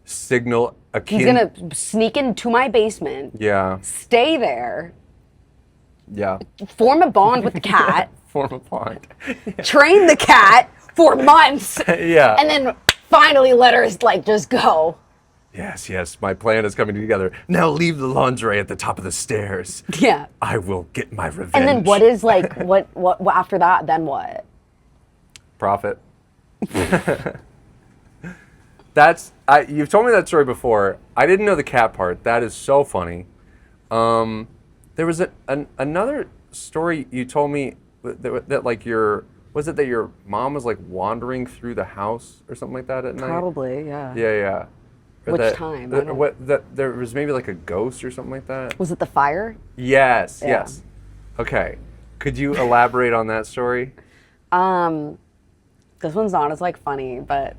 [SPEAKER 2] signal akin...
[SPEAKER 1] He's gonna sneak into my basement.
[SPEAKER 2] Yeah.
[SPEAKER 1] Stay there.
[SPEAKER 2] Yeah.
[SPEAKER 1] Form a bond with the cat.
[SPEAKER 2] Form a bond.
[SPEAKER 1] Train the cat for months.
[SPEAKER 2] Yeah.
[SPEAKER 1] And then finally let her like just go.
[SPEAKER 2] Yes, my plan is coming together. Now leave the lingerie at the top of the stairs.
[SPEAKER 1] Yeah.
[SPEAKER 2] I will get my revenge.
[SPEAKER 1] And then what is like, what after that, then what?
[SPEAKER 2] Profit. You've told me that story before. I didn't know the cat part. That is so funny. There was another story you told me that like was it that your mom was like wandering through the house or something like that at night?
[SPEAKER 1] Probably, yeah.
[SPEAKER 2] Yeah.
[SPEAKER 1] Which time?
[SPEAKER 2] There was maybe like a ghost or something like that?
[SPEAKER 1] Was it the fire?
[SPEAKER 2] Yes. Okay. Could you elaborate on that story?
[SPEAKER 1] This one's not as like funny, but...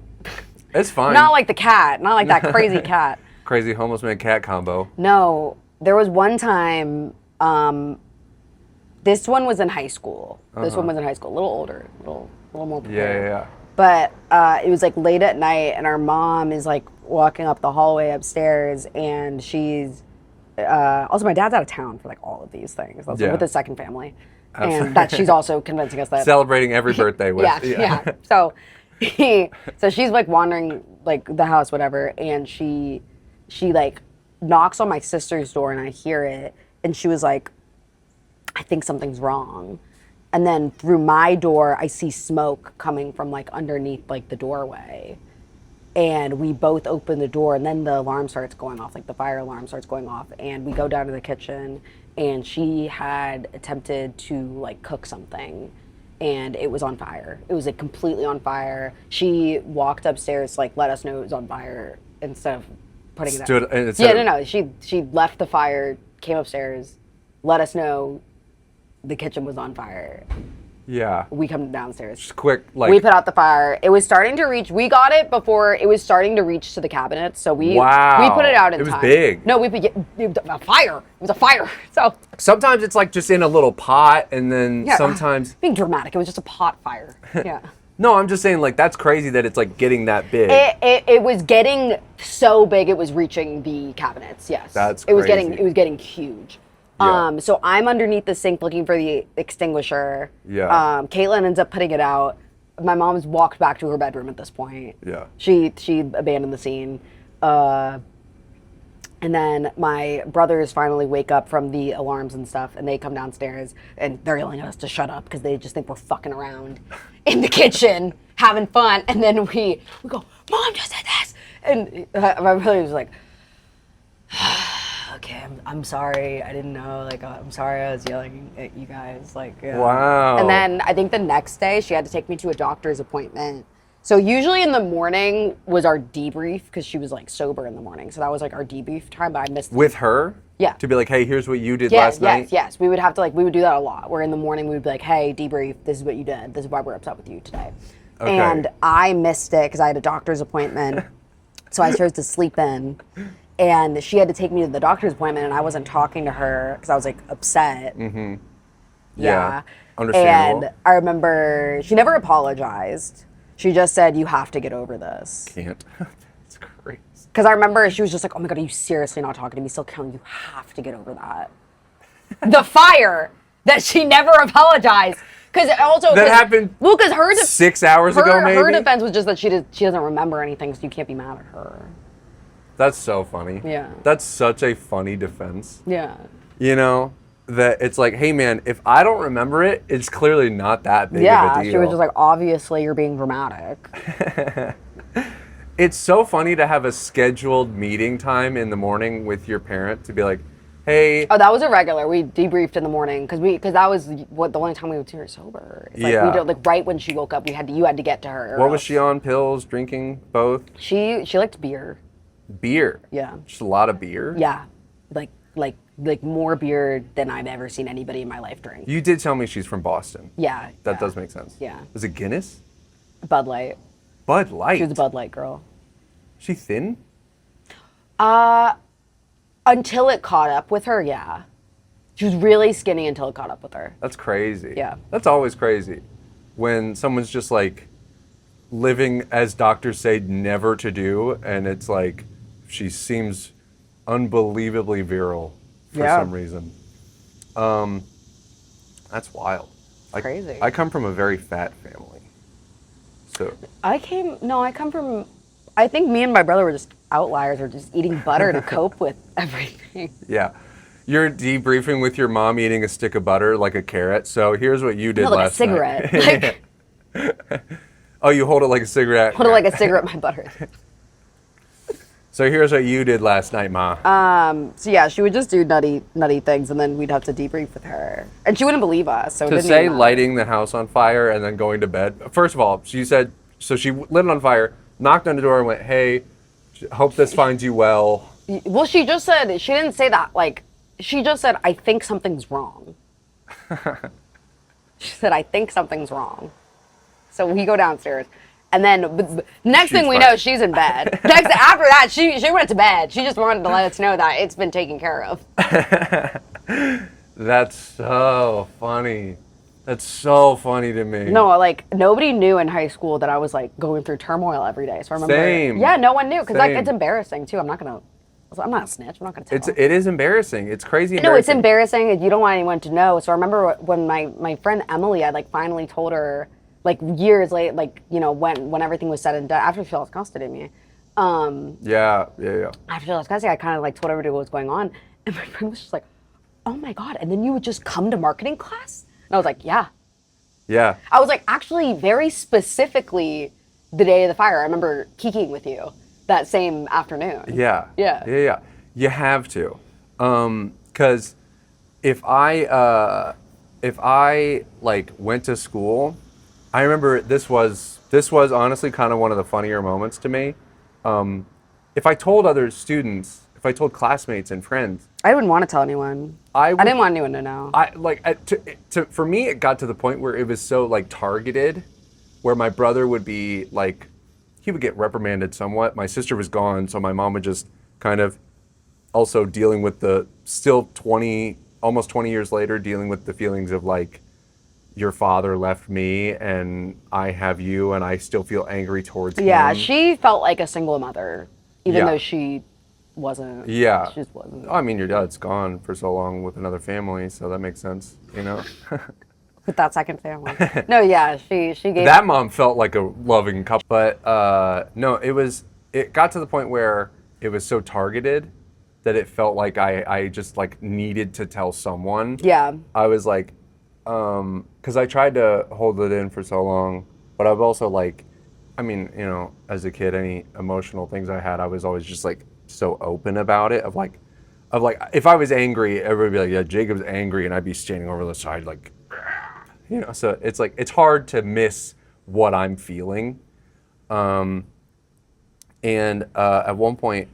[SPEAKER 2] It's fine.
[SPEAKER 1] Not like the cat. Not like that crazy cat.
[SPEAKER 2] Crazy homeless man cat combo.
[SPEAKER 1] No. There was one time, this one was in high school. A little older, a little more prepared.
[SPEAKER 2] Yeah.
[SPEAKER 1] But it was like late at night, and our mom is like walking up the hallway upstairs, and she's also, my dad's out of town for like all of these things. That's with his second family. Absolutely. And that she's also convincing us that
[SPEAKER 2] celebrating every birthday with.
[SPEAKER 1] Yeah. So she's like wandering like the house, whatever, and she like knocks on my sister's door, and I hear it, and she was like, I think something's wrong. And then through my door, I see smoke coming from like underneath like the doorway. And we both open the door, and then the alarm starts going off, like the fire alarm starts going off. And we go down to the kitchen, and she had attempted to like cook something, and it was on fire. It was like completely on fire. She walked upstairs to like let us know it was on fire instead of putting it out. No. She left the fire, came upstairs, let us know the kitchen was on fire.
[SPEAKER 2] Yeah.
[SPEAKER 1] We come downstairs.
[SPEAKER 2] Just quick, like.
[SPEAKER 1] We put out the fire. It was starting to reach. We got it before it was starting to reach to the cabinets. So we put it out in time.
[SPEAKER 2] It was big.
[SPEAKER 1] No, a fire. It was a fire. So
[SPEAKER 2] sometimes it's like just in a little pot, and then sometimes
[SPEAKER 1] being dramatic. It was just a pot fire. Yeah.
[SPEAKER 2] No, I'm just saying, like, that's crazy that it's like getting that big.
[SPEAKER 1] It was getting so big it was reaching the cabinets. Yes.
[SPEAKER 2] That's crazy.
[SPEAKER 1] It was getting huge.
[SPEAKER 2] Yeah.
[SPEAKER 1] So I'm underneath the sink looking for the extinguisher.
[SPEAKER 2] Yeah.
[SPEAKER 1] Caitlin ends up putting it out. My mom's walked back to her bedroom at this point.
[SPEAKER 2] Yeah.
[SPEAKER 1] She abandoned the scene. And then my brothers finally wake up from the alarms and stuff, and they come downstairs, and they're yelling at us to shut up because they just think we're fucking around in the kitchen having fun. And then we go, Mom just did this, and my brother was like, okay, I'm sorry. I didn't know. Like, I'm sorry I was yelling at you guys. Like, yeah.
[SPEAKER 2] Wow.
[SPEAKER 1] And then I think the next day she had to take me to a doctor's appointment. So usually in the morning was our debrief because she was like sober in the morning. So that was like our debrief time, but I missed it.
[SPEAKER 2] With her?
[SPEAKER 1] Yeah.
[SPEAKER 2] To be like, hey, here's what you did last night?
[SPEAKER 1] Yes. We would have to we would do that a lot. Where in the morning we would be like, hey, debrief. This is what you did. This is why we're upset with you today.
[SPEAKER 2] Okay.
[SPEAKER 1] And I missed it because I had a doctor's appointment. So I chose to sleep in. And she had to take me to the doctor's appointment, and I wasn't talking to her because I was like upset.
[SPEAKER 2] Mm-hmm.
[SPEAKER 1] Yeah.
[SPEAKER 2] Understandable.
[SPEAKER 1] And I remember she never apologized. She just said, you have to get over this.
[SPEAKER 2] Can't. That's crazy.
[SPEAKER 1] Because I remember she was just like, oh my God, are you seriously not talking to me? Still killing you. Have to get over that. The fire that she never apologized. Because also
[SPEAKER 2] that happened.
[SPEAKER 1] Well, because her
[SPEAKER 2] 6 hours ago, maybe.
[SPEAKER 1] Her defense was just that she doesn't remember anything, so you can't be mad at her.
[SPEAKER 2] That's so funny.
[SPEAKER 1] Yeah.
[SPEAKER 2] That's such a funny defense.
[SPEAKER 1] Yeah.
[SPEAKER 2] You know, that it's like, hey man, if I don't remember it, it's clearly not that big of a deal.
[SPEAKER 1] Yeah, she was just like, obviously you're being dramatic.
[SPEAKER 2] It's so funny to have a scheduled meeting time in the morning with your parent to be like, hey.
[SPEAKER 1] Oh, that was irregular. We debriefed in the morning because that was the only time we would see her sober. It's like we did, like right when she woke up, you had to get to her.
[SPEAKER 2] What was she on? Pills, drinking, both?
[SPEAKER 1] She liked beer.
[SPEAKER 2] Beer.
[SPEAKER 1] Yeah.
[SPEAKER 2] Just a lot of beer.
[SPEAKER 1] Yeah, like more beer than I've ever seen anybody in my life drink.
[SPEAKER 2] You did tell me she's from Boston.
[SPEAKER 1] Yeah.
[SPEAKER 2] That does make sense.
[SPEAKER 1] Yeah.
[SPEAKER 2] Was it Guinness?
[SPEAKER 1] Bud Light.
[SPEAKER 2] Bud Light.
[SPEAKER 1] She was a Bud Light girl.
[SPEAKER 2] She thin?
[SPEAKER 1] Until it caught up with her, yeah. She was really skinny until it caught up with her.
[SPEAKER 2] That's crazy.
[SPEAKER 1] Yeah.
[SPEAKER 2] That's always crazy. When someone's just like living as doctors say never to do, and it's like she seems unbelievably virile for some reason. That's wild.
[SPEAKER 1] Crazy.
[SPEAKER 2] I come from a very fat family. So
[SPEAKER 1] I come from, I think me and my brother were just outliers, or just eating butter to cope with everything.
[SPEAKER 2] yeah. You're debriefing with your mom eating a stick of butter like a carrot. So here's what you did last night.
[SPEAKER 1] Like a cigarette.
[SPEAKER 2] Oh, you hold it like a cigarette?
[SPEAKER 1] Hold it like a cigarette, my butter.
[SPEAKER 2] So here's what you did last night, Ma.
[SPEAKER 1] So yeah, she would just do nutty things, and then we'd have to debrief with her, and she wouldn't believe us. So
[SPEAKER 2] to say lighting the house on fire and then going to bed. First of all, she said, so she lit it on fire, knocked on the door, and went, "Hey, hope this finds you well."
[SPEAKER 1] Well, she just said, she didn't say that. Like, she just said, "I think something's wrong." She said, "I think something's wrong." So we go downstairs. And then next thing we know, she's in bed. After that, she went to bed. She just wanted to let us know that it's been taken care of.
[SPEAKER 2] That's so funny. That's so funny to me.
[SPEAKER 1] No, like nobody knew in high school that I was like going through turmoil every day. So I remember.
[SPEAKER 2] Same.
[SPEAKER 1] Yeah, no one knew because like it's embarrassing too. I'm not a snitch. I'm not gonna tell.
[SPEAKER 2] It is embarrassing. It's crazy.
[SPEAKER 1] No, it's embarrassing. And you don't want anyone to know. So I remember when my friend Emily, I like finally told her. Like years late, like, you know, when everything was said and done, after she lost custody of me.
[SPEAKER 2] Yeah.
[SPEAKER 1] After she lost custody, I kind of like told everybody what was going on. And my friend was just like, oh my God. And then you would just come to marketing class? And I was like, yeah.
[SPEAKER 2] Yeah.
[SPEAKER 1] I was like, actually, very specifically the day of the fire. I remember kikiing with you that same afternoon.
[SPEAKER 2] Yeah.
[SPEAKER 1] Yeah.
[SPEAKER 2] You have to. 'Cause if I like went to school, I remember this was honestly kind of one of the funnier moments to me. If I told other students, if if I told classmates and friends,
[SPEAKER 1] I wouldn't want to tell anyone. I didn't want anyone to know.
[SPEAKER 2] For me, it got to the point where it was so like targeted, where my brother would be like, he would get reprimanded somewhat. My sister was gone, so my mom would just kind of also dealing with the still almost 20 years later, dealing with the feelings of like, your father left me and I have you and I still feel angry towards him.
[SPEAKER 1] Yeah, she felt like a single mother, even though she wasn't.
[SPEAKER 2] Yeah.
[SPEAKER 1] She just wasn't.
[SPEAKER 2] I mean, your dad's gone for so long with another family, so that makes sense, you know?
[SPEAKER 1] With that second family. No, yeah, she gave...
[SPEAKER 2] That mom felt like a loving couple. But no, it got to the point where it was so targeted that it felt like I just like needed to tell someone.
[SPEAKER 1] Yeah.
[SPEAKER 2] I was like, because I tried to hold it in for so long, but I've also like, I mean, you know, as a kid, any emotional things I had, I was always just like so open about it. Of like, if I was angry, everybody would be like, yeah, Jacob's angry, and I'd be standing over the side like, you know. So it's like it's hard to miss what I'm feeling. And at one point,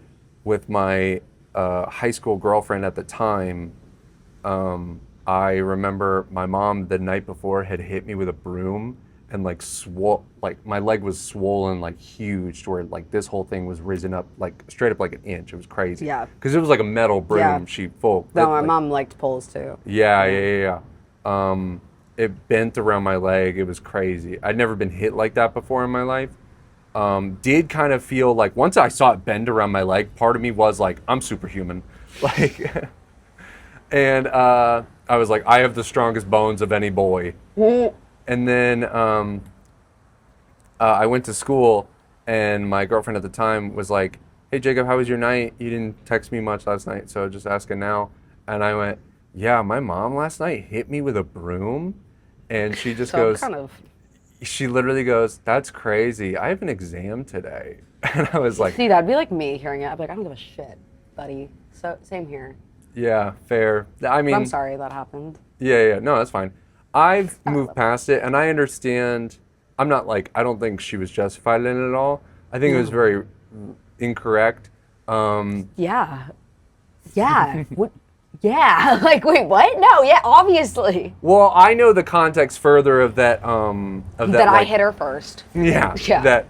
[SPEAKER 2] with my high school girlfriend at the time, I remember my mom the night before had hit me with a broom and like like my leg was swollen like huge to where like this whole thing was risen up like straight up like an inch. It was crazy.
[SPEAKER 1] Yeah.
[SPEAKER 2] Because it was like a metal broom.
[SPEAKER 1] Yeah. My mom liked poles too.
[SPEAKER 2] Yeah. It bent around my leg. It was crazy. I'd never been hit like that before in my life. Did kind of feel like once I saw it bend around my leg, part of me was like, I'm superhuman. Like, and I was like, I have the strongest bones of any boy. And then I went to school, and my girlfriend at the time was like, hey, Jacob, how was your night? You didn't text me much last night, so just asking now. And I went, yeah, my mom last night hit me with a broom. And she just goes, she literally goes, that's crazy. I have an exam today. And I was like...
[SPEAKER 1] See, that'd be like me hearing it. I'd be like, I don't give a shit, buddy. So, same here.
[SPEAKER 2] Yeah, fair. I mean...
[SPEAKER 1] I'm sorry that happened.
[SPEAKER 2] Yeah. No, that's fine. I've moved past it, and I understand... I'm not like... I don't think she was justified in it at all. I think it was very incorrect.
[SPEAKER 1] Yeah. What? Yeah. Like, wait, what? No, yeah, obviously.
[SPEAKER 2] Well, I know the context further of that...
[SPEAKER 1] that
[SPEAKER 2] like,
[SPEAKER 1] I hit her first.
[SPEAKER 2] Yeah.
[SPEAKER 1] Yeah.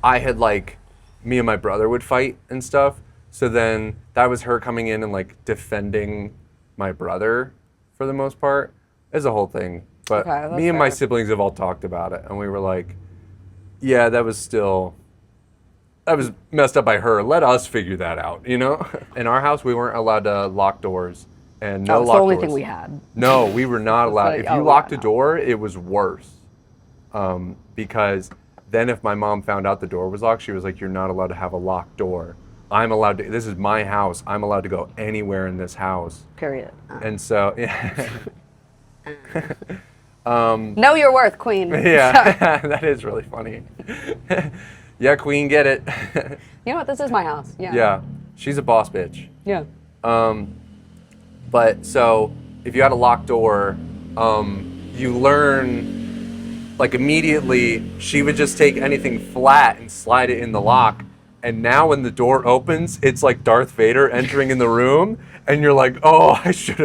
[SPEAKER 2] I had like... Me and my brother would fight and stuff. So then that was her coming in and like defending my brother for the most part. It's a whole thing. But me and my siblings have all talked about it. And we were like, yeah, that was messed up by her. Let us figure that out, you know? In our house, we weren't allowed to lock doors. And no lock doors.
[SPEAKER 1] That's the only thing we had.
[SPEAKER 2] No, we were not allowed. If you locked a door, it was worse. Because then if my mom found out the door was locked, she was like, you're not allowed to have a locked door. I'm allowed to, this is my house. I'm allowed to go anywhere in this house.
[SPEAKER 1] Period.
[SPEAKER 2] And so, yeah.
[SPEAKER 1] Know your worth, queen.
[SPEAKER 2] Yeah, that is really funny. Yeah, queen, get it.
[SPEAKER 1] You know what? This is my house. Yeah.
[SPEAKER 2] Yeah, she's a boss bitch.
[SPEAKER 1] Yeah.
[SPEAKER 2] But so if you had a locked door, you learn, like immediately, she would just take anything flat and slide it in the lock. And now when the door opens, it's like Darth Vader entering in the room, and you're like, oh, I should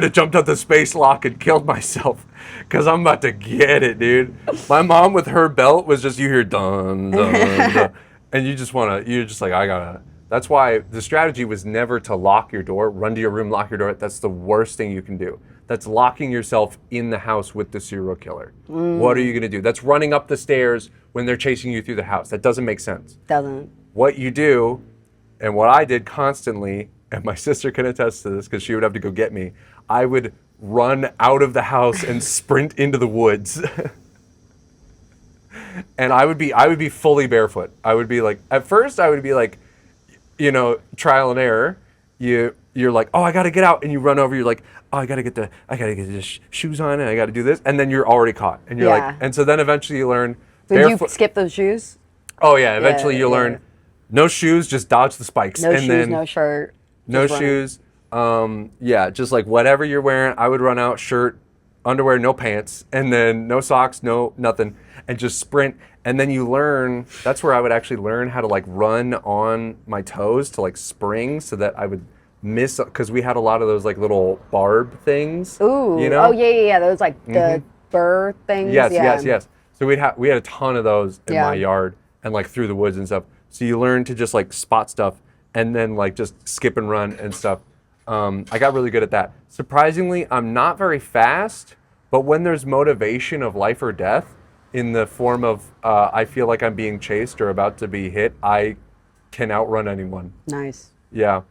[SPEAKER 2] have jumped out the space lock and killed myself, because I'm about to get it, dude. My mom with her belt was just, you hear dun, dun, dun, and you're just like, I gotta. That's why the strategy was never to lock your door, run to your room, lock your door. That's the worst thing you can do. That's locking yourself in the house with the serial killer. What are you gonna do? That's running up the stairs when they're chasing you through the house. That doesn't make sense.
[SPEAKER 1] Doesn't.
[SPEAKER 2] What you do, and what I did constantly, and my sister can attest to this because she would have to go get me, I would run out of the house and sprint into the woods. And I would be fully barefoot. I would be like, at first I would be like, you know, trial and error. You're like, oh, I gotta get out, and you run over. You're like, oh, I gotta get the shoes on, and I gotta do this, and then you're already caught, and you're like, and so then eventually you learn.
[SPEAKER 1] Did you skip those shoes?
[SPEAKER 2] Oh yeah, eventually you learn. No shoes, just dodge the spikes.
[SPEAKER 1] No shoes, no shirt.
[SPEAKER 2] No shoes. Yeah, just like whatever you're wearing. I would run out, shirt, underwear, no pants, and then no socks, no nothing, and just sprint. And then you learn, that's where I would actually learn how to like run on my toes to like spring so that I would miss, because we had a lot of those like little barb things.
[SPEAKER 1] Ooh.
[SPEAKER 2] You know?
[SPEAKER 1] Oh, yeah. Those like the burr things.
[SPEAKER 2] Yes,
[SPEAKER 1] yeah.
[SPEAKER 2] yes. So we had a ton of those in my
[SPEAKER 1] Yeah.
[SPEAKER 2] yard and like through the woods and stuff. So you learn to just like spot stuff and then like just skip and run and stuff. I got really good at that. Surprisingly, I'm not very fast, but when there's motivation of life or death in the form of I feel like I'm being chased or about to be hit, I can outrun anyone.
[SPEAKER 1] Nice.
[SPEAKER 2] Yeah.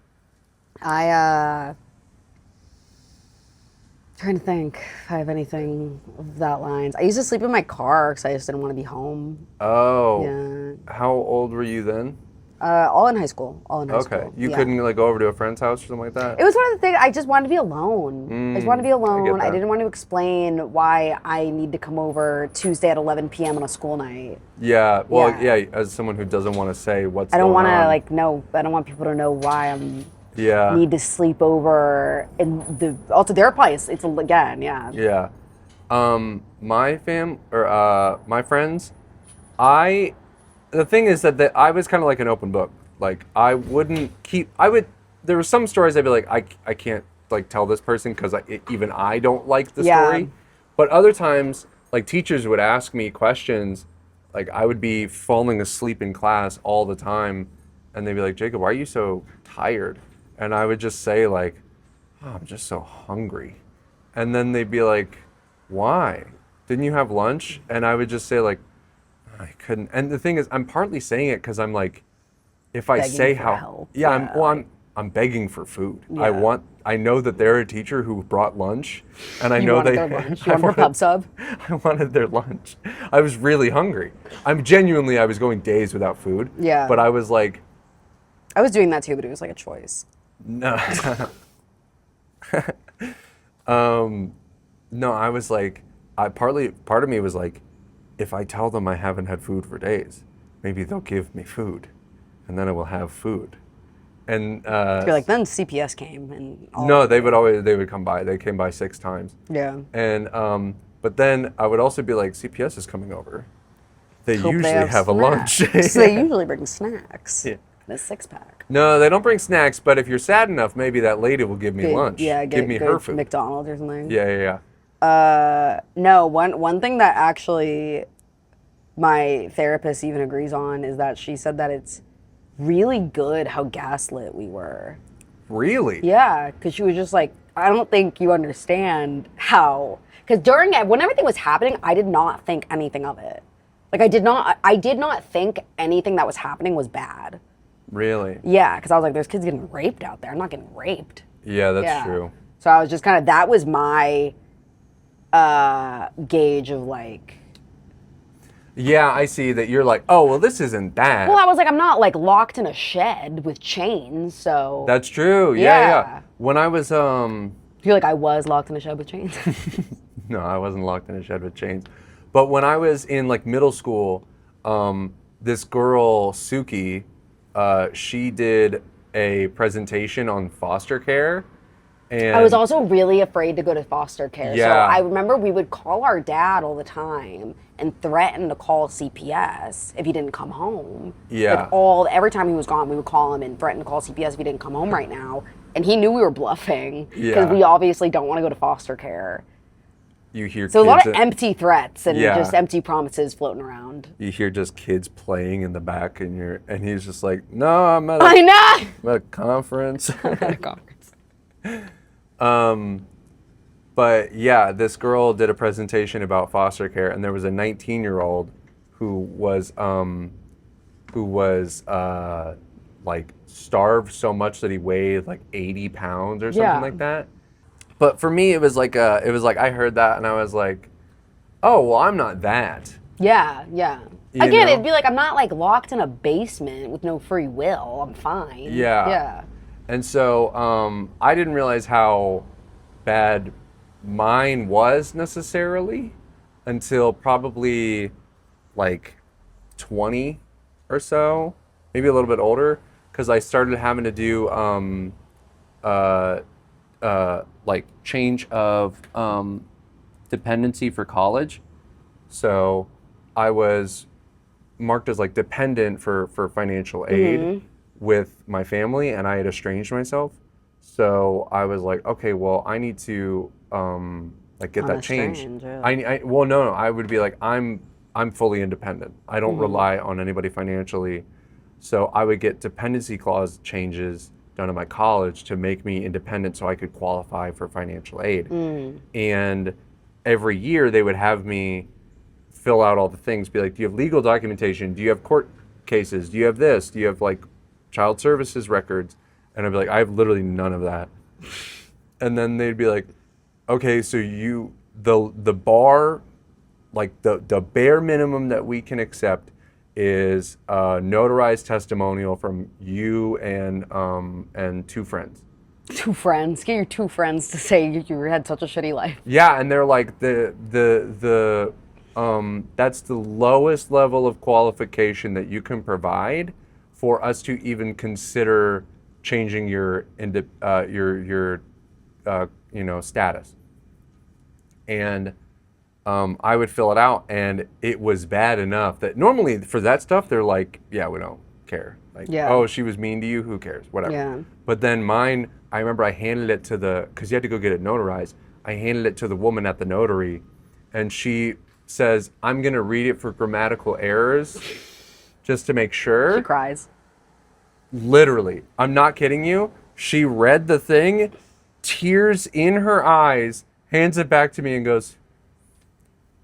[SPEAKER 1] Trying to think if I have anything of that lines. I used to sleep in my car because I just didn't want to be home.
[SPEAKER 2] Oh.
[SPEAKER 1] Yeah.
[SPEAKER 2] How old were you then?
[SPEAKER 1] All in high school.
[SPEAKER 2] Okay. You couldn't like go over to a friend's house or something like that?
[SPEAKER 1] It was one of the things, I just wanted to be alone. I just wanted to be alone. I didn't want to explain why I need to come over Tuesday at 11 p.m. on a school night.
[SPEAKER 2] Yeah. Well,
[SPEAKER 1] Yeah.
[SPEAKER 2] yeah, as someone who doesn't want to say what's
[SPEAKER 1] I don't
[SPEAKER 2] going
[SPEAKER 1] want
[SPEAKER 2] on.
[SPEAKER 1] to like know. I don't want people to know why I'm
[SPEAKER 2] Yeah.
[SPEAKER 1] need to sleep over. And also their place. It's again, yeah.
[SPEAKER 2] Yeah. My friends, the thing is that I was kind of like an open book. Like there were some stories I'd be like, I can't like tell this person because even I don't like the
[SPEAKER 1] Yeah.
[SPEAKER 2] story. But other times, like teachers would ask me questions, like I would be falling asleep in class all the time. And they'd be like, Jacob, why are you so tired? And I would just say like, oh, I'm just so hungry. And then they'd be like, why? Didn't you have lunch? And I would just say like, I couldn't. And the thing is, I'm partly saying it because I'm like, if I
[SPEAKER 1] Begging
[SPEAKER 2] say
[SPEAKER 1] for
[SPEAKER 2] how,
[SPEAKER 1] help.
[SPEAKER 2] yeah,
[SPEAKER 1] Yeah,
[SPEAKER 2] I'm begging for food.
[SPEAKER 1] Yeah.
[SPEAKER 2] I know that they're a teacher who brought lunch, and I
[SPEAKER 1] You
[SPEAKER 2] know
[SPEAKER 1] wanted
[SPEAKER 2] they.
[SPEAKER 1] their lunch. You wanted their pub sub.
[SPEAKER 2] I wanted their lunch. I was really hungry. I was going days without food.
[SPEAKER 1] Yeah.
[SPEAKER 2] But I was like,
[SPEAKER 1] I was doing that too, but it was like a choice.
[SPEAKER 2] no. No, I was like, part of me was like, if I tell them I haven't had food for days, maybe they'll give me food, and then I will have food. And
[SPEAKER 1] You're like, then CPS came and all
[SPEAKER 2] no,
[SPEAKER 1] of
[SPEAKER 2] they
[SPEAKER 1] it.
[SPEAKER 2] would come by. They came by 6 times.
[SPEAKER 1] Yeah.
[SPEAKER 2] And but then I would also be like, CPS is coming over. They
[SPEAKER 1] Hope
[SPEAKER 2] usually
[SPEAKER 1] they
[SPEAKER 2] have a lunch.
[SPEAKER 1] snacks. So they usually bring snacks.
[SPEAKER 2] Yeah.
[SPEAKER 1] In a 6-pack.
[SPEAKER 2] No, they don't bring snacks. But if you're sad enough, maybe that lady will give me lunch.
[SPEAKER 1] Yeah,
[SPEAKER 2] give me her food.
[SPEAKER 1] McDonald's or something.
[SPEAKER 2] Yeah.
[SPEAKER 1] No, one thing that actually my therapist even agrees on is that she said that it's really good how gaslit we were.
[SPEAKER 2] Really?
[SPEAKER 1] Yeah, because she was just like, I don't think you understand how. Because when everything was happening, I did not think anything of it. Like I did not think anything that was happening was bad.
[SPEAKER 2] Really?
[SPEAKER 1] Yeah, because I was like, there's kids getting raped out there. I'm not getting raped.
[SPEAKER 2] Yeah, that's true.
[SPEAKER 1] So I was just that was my gauge of like.
[SPEAKER 2] Yeah, I see that you're like, oh, well, this isn't that.
[SPEAKER 1] Well, I was like, I'm not like locked in a shed with chains, so.
[SPEAKER 2] That's true.
[SPEAKER 1] Yeah.
[SPEAKER 2] Yeah. When I was
[SPEAKER 1] I feel like I was locked in a shed with chains.
[SPEAKER 2] no, I wasn't locked in a shed with chains. But when I was in like middle school, this girl, Suki, she did a presentation on foster care. And
[SPEAKER 1] I was also really afraid to go to foster care.
[SPEAKER 2] Yeah.
[SPEAKER 1] So I remember we would call our dad all the time and threaten to call CPS if he didn't come home.
[SPEAKER 2] Yeah.
[SPEAKER 1] Like every time he was gone, we would call him and threaten to call CPS if he didn't come home right now. And he knew we were bluffing because
[SPEAKER 2] Yeah.
[SPEAKER 1] we obviously don't want to go to foster care.
[SPEAKER 2] you hear
[SPEAKER 1] So a lot of
[SPEAKER 2] kids
[SPEAKER 1] empty threats and
[SPEAKER 2] Yeah.
[SPEAKER 1] just empty promises floating around.
[SPEAKER 2] you hear just kids playing in the back, and he's just like, no, I'm at
[SPEAKER 1] I know.
[SPEAKER 2] I'm at a conference.
[SPEAKER 1] At a conference.
[SPEAKER 2] But yeah, this girl did a presentation about foster care, and there was a 19-year-old who was like starved so much that he weighed like 80 pounds or something
[SPEAKER 1] Yeah.
[SPEAKER 2] like that. But for me, it was like I heard that and I was like, oh, well, I'm not that.
[SPEAKER 1] Yeah.
[SPEAKER 2] You
[SPEAKER 1] Again,
[SPEAKER 2] know?
[SPEAKER 1] it'd be like I'm not like locked in a basement with no free will. I'm fine.
[SPEAKER 2] Yeah.
[SPEAKER 1] Yeah.
[SPEAKER 2] And so I didn't realize how bad mine was necessarily until probably like 20 or so, maybe a little bit older, because I started having to do like change of dependency for college. So I was marked as like dependent for financial aid with my family, and I had estranged myself. So I was like, okay, well, I need to like get that changed.
[SPEAKER 1] Yeah.
[SPEAKER 2] Well, no, I would be like, I'm fully independent. I don't rely on anybody financially. So I would get dependency clause changes done in my college to make me independent so I could qualify for financial aid. And every year they would have me fill out all the things, be like, do you have legal documentation? Do you have court cases? Do you have this? Do you have like child services records? And I'd be like, I have literally none of that. And then they'd be like, okay, so the bar, like the bare minimum that we can accept is a notarized testimonial from you and 2 friends.
[SPEAKER 1] 2 friends. Get your 2 friends to say you had such a shitty life.
[SPEAKER 2] Yeah, and they're like that's the lowest level of qualification that you can provide for us to even consider changing your status. And I would fill it out, and it was bad enough that normally for that stuff they're like, yeah, we don't care. Like, oh, she was mean to you, who cares, whatever.
[SPEAKER 1] Yeah.
[SPEAKER 2] But then mine, I remember I handed it to because you had to go get it notarized. I handed it to the woman at the notary, and she says, I'm gonna read it for grammatical errors, just to make sure.
[SPEAKER 1] She cries.
[SPEAKER 2] Literally, I'm not kidding you. She read the thing, tears in her eyes, hands it back to me and goes,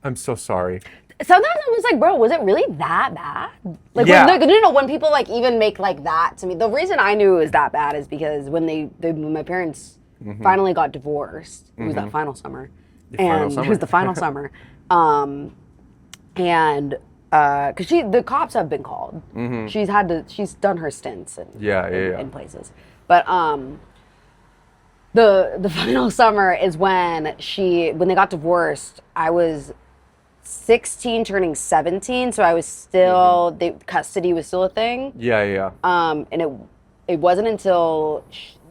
[SPEAKER 2] I'm so sorry.
[SPEAKER 1] Sometimes I was like, bro, was it really that bad? Like,
[SPEAKER 2] Yeah.
[SPEAKER 1] when people like even make like that to me, the reason I knew it was that bad is because when when my parents finally got divorced, it was that final summer. It was the final summer. Because the cops have been called. She's done her stints in places. But the final summer is when they got divorced, I was 16 turning 17, so I was still custody was still a thing. And it wasn't until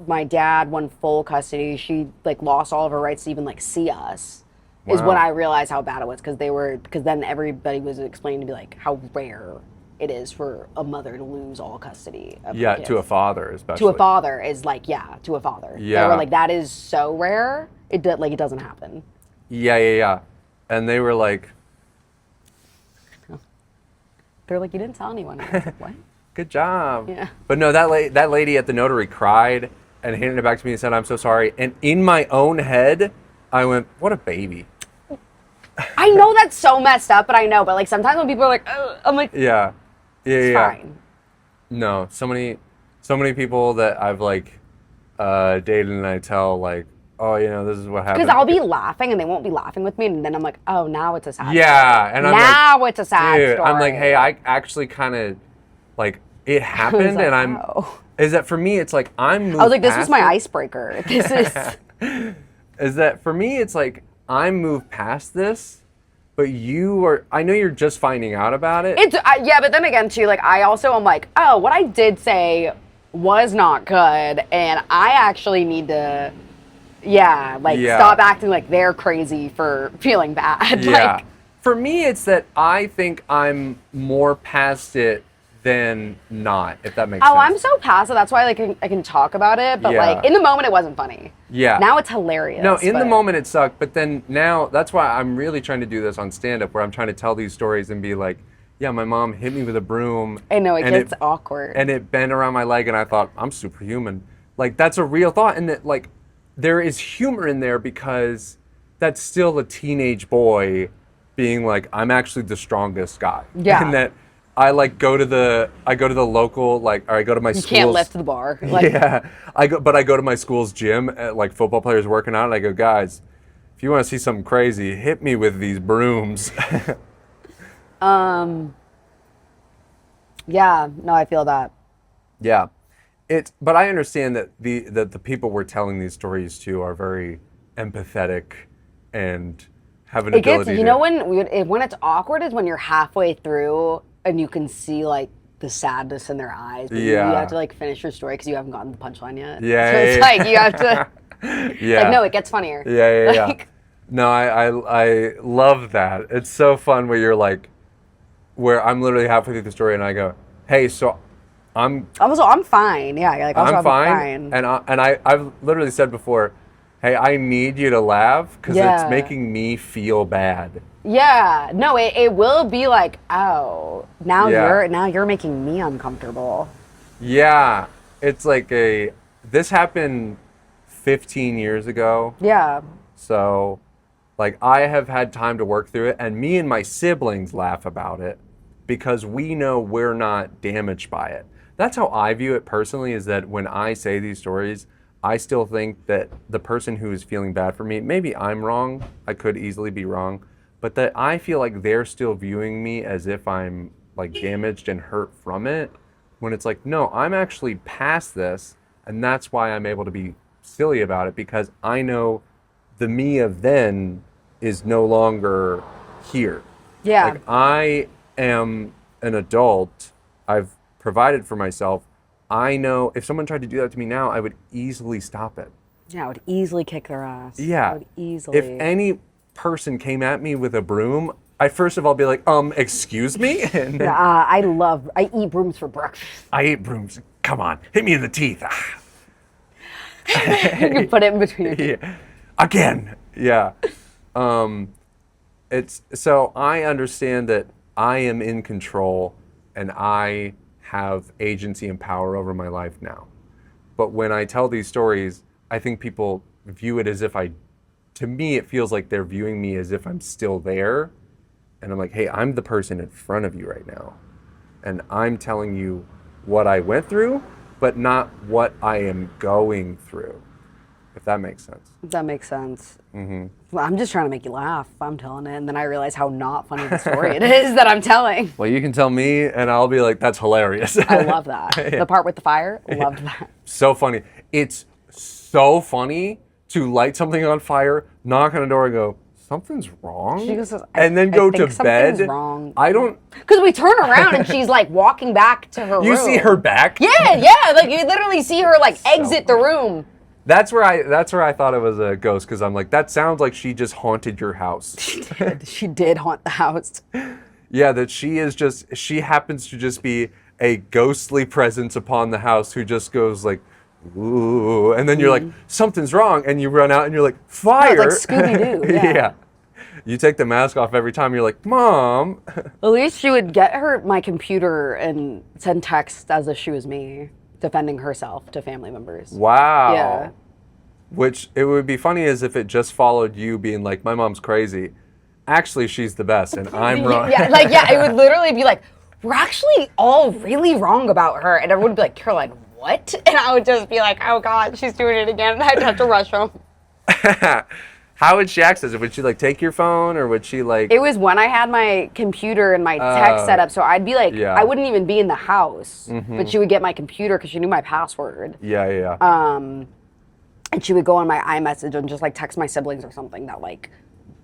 [SPEAKER 1] my dad won full custody, she like lost all of her rights to even like see us. Is when I realized how bad it was, because then everybody was explaining to me like how rare it is for a mother to lose all custody of her kids.
[SPEAKER 2] To a father especially.
[SPEAKER 1] To a father is like, to a father.
[SPEAKER 2] Yeah.
[SPEAKER 1] They were like, that is so rare. It doesn't happen.
[SPEAKER 2] Yeah. And they were like,
[SPEAKER 1] they're like, you didn't tell anyone. I was like, what?
[SPEAKER 2] good job.
[SPEAKER 1] Yeah.
[SPEAKER 2] But no, that lady at the notary cried and handed it back to me and said, I'm so sorry. And in my own head, I went, what a baby.
[SPEAKER 1] I know that's so messed up, but like sometimes when people are like, ugh, I'm like, it's fine.
[SPEAKER 2] No, so many people that I've like dated and I tell like, oh, this is what happened.
[SPEAKER 1] Because I'll be laughing and they won't be laughing with me, and then I'm like, oh, now it's a sad story.
[SPEAKER 2] And I'm like,
[SPEAKER 1] it's a sad
[SPEAKER 2] dude,
[SPEAKER 1] story.
[SPEAKER 2] I'm like, hey, I actually kind of like it happened,
[SPEAKER 1] like,
[SPEAKER 2] and is that for me? It's like I was
[SPEAKER 1] like, this was my icebreaker. This is.
[SPEAKER 2] Is that for me? It's like I moved past this, but I know you're just finding out about it.
[SPEAKER 1] But then again, too, like I also am like, oh, what I did say was not good, and I actually need to. Stop acting like they're crazy for feeling bad.
[SPEAKER 2] Yeah. For me, it's that I think I'm more past it than not, if that makes sense.
[SPEAKER 1] Oh, I'm so past it. That's why I can talk about it. But like in the moment, it wasn't funny.
[SPEAKER 2] Yeah.
[SPEAKER 1] Now it's hilarious.
[SPEAKER 2] No, in the moment it sucked. But then now, that's why I'm really trying to do this on stand-up, where I'm trying to tell these stories and be like, yeah, my mom hit me with a broom.
[SPEAKER 1] I know, it gets awkward.
[SPEAKER 2] And it bent around my leg, and I thought, I'm superhuman. Like, that's a real thought. And that, like, there is humor in there because that's still a teenage boy being like, I'm actually the strongest guy.
[SPEAKER 1] Yeah.
[SPEAKER 2] And that I like go to the local, like, or I go to my school's.
[SPEAKER 1] You can't lift the bar. Like,
[SPEAKER 2] yeah. I go to my school's gym, like football players working out, and I go, guys, if you want to see something crazy, hit me with these brooms.
[SPEAKER 1] Yeah, no, I feel that.
[SPEAKER 2] Yeah. But I understand that the people we're telling these stories to are very empathetic and have an ability to...
[SPEAKER 1] when it's awkward is when you're halfway through and you can see like the sadness in their eyes. But you have to like finish your story because you haven't gotten the punchline yet.
[SPEAKER 2] Yeah.
[SPEAKER 1] So it's like you have to...
[SPEAKER 2] Yeah.
[SPEAKER 1] Like, no, it gets funnier.
[SPEAKER 2] Yeah. No, I love that. It's so fun where you're like, where I'm literally halfway through the story and I go, hey, so I'm
[SPEAKER 1] fine. Yeah, like also
[SPEAKER 2] I'm
[SPEAKER 1] I'm
[SPEAKER 2] fine.
[SPEAKER 1] fine.
[SPEAKER 2] I've literally said before, hey, I need you to laugh because it's
[SPEAKER 1] Yeah.
[SPEAKER 2] making me feel bad.
[SPEAKER 1] Yeah, no, it will be like, oh,
[SPEAKER 2] Yeah.
[SPEAKER 1] now you're making me uncomfortable.
[SPEAKER 2] Yeah. It's like this happened 15 years ago.
[SPEAKER 1] Yeah,
[SPEAKER 2] So, like, I have had time to work through it, and me and my siblings laugh about it because we know we're not damaged by it. That's how I view it personally, is that when I say these stories, I still think that the person who is feeling bad for me, maybe I'm wrong, I could easily be wrong, but that I feel like they're still viewing me as if I'm like damaged and hurt from it, when it's like, no, I'm actually past this, and that's why I'm able to be silly about it, because I know the me of then is no longer here.
[SPEAKER 1] yeah,
[SPEAKER 2] Like, I am an adult. I've provided for myself. I know if someone tried to do that to me now, I would easily stop it.
[SPEAKER 1] yeah. I would easily kick their ass. I
[SPEAKER 2] Yeah.
[SPEAKER 1] would easily.
[SPEAKER 2] If any person came at me with a broom, I first of all be like, excuse me? And then,
[SPEAKER 1] I eat brooms for breakfast.
[SPEAKER 2] I ate brooms. Come on, hit me in the teeth. Ah.
[SPEAKER 1] You can put it in between your teeth.
[SPEAKER 2] Yeah. Again. Yeah. It's so I understand that I am in control and I have agency and power over my life now. But when I tell these stories, I think people view it as if to me, it feels like they're viewing me as if I'm still there. And I'm like, hey, I'm the person in front of you right now. And I'm telling you what I went through, but not what I am going through, if that makes sense.
[SPEAKER 1] That makes sense. Mm-hmm. Well, I'm just trying to make you laugh. I'm telling it, and then I realize how not funny the story it is that I'm telling.
[SPEAKER 2] Well, you can tell me, and I'll be like, that's hilarious.
[SPEAKER 1] I love that.
[SPEAKER 2] Yeah.
[SPEAKER 1] The part with the fire, loved that.
[SPEAKER 2] So funny. It's so funny to light something on fire, knock on a door, and go, something's wrong?
[SPEAKER 1] She goes,
[SPEAKER 2] and then go to bed.
[SPEAKER 1] Something's wrong.
[SPEAKER 2] I don't.
[SPEAKER 1] Because we turn around and she's like walking back to her room.
[SPEAKER 2] You see her back?
[SPEAKER 1] Yeah, like you literally see her like exit the room.
[SPEAKER 2] That's where I thought it was a ghost, because I'm like, that sounds like she just haunted your house.
[SPEAKER 1] She did haunt the house.
[SPEAKER 2] Yeah, that she happens to just be a ghostly presence upon the house who just goes like, ooh, and then you're like, something's wrong, and you run out and you're like, fire.
[SPEAKER 1] No, it's like Scooby-Doo. Yeah.
[SPEAKER 2] You take the mask off every time. You're like, Mom.
[SPEAKER 1] At least she would get my computer and send texts as if she was me, defending herself to family members.
[SPEAKER 2] Wow.
[SPEAKER 1] Yeah.
[SPEAKER 2] Which it would be funny as if it just followed you being like, my mom's crazy. Actually, she's the best, and I'm wrong.
[SPEAKER 1] Yeah, it would literally be like, we're actually all really wrong about her. And everyone would be like, Caroline, what? And I would just be like, oh God, she's doing it again. And I'd have to rush home.
[SPEAKER 2] How would she access it? Would she like take your phone, or would she like?
[SPEAKER 1] It was when I had my computer and my tech set up, so I'd be like,
[SPEAKER 2] yeah.
[SPEAKER 1] I wouldn't even be in the house, but she would get my computer because she knew my password.
[SPEAKER 2] Yeah.
[SPEAKER 1] And she would go on my iMessage and just like text my siblings or something that like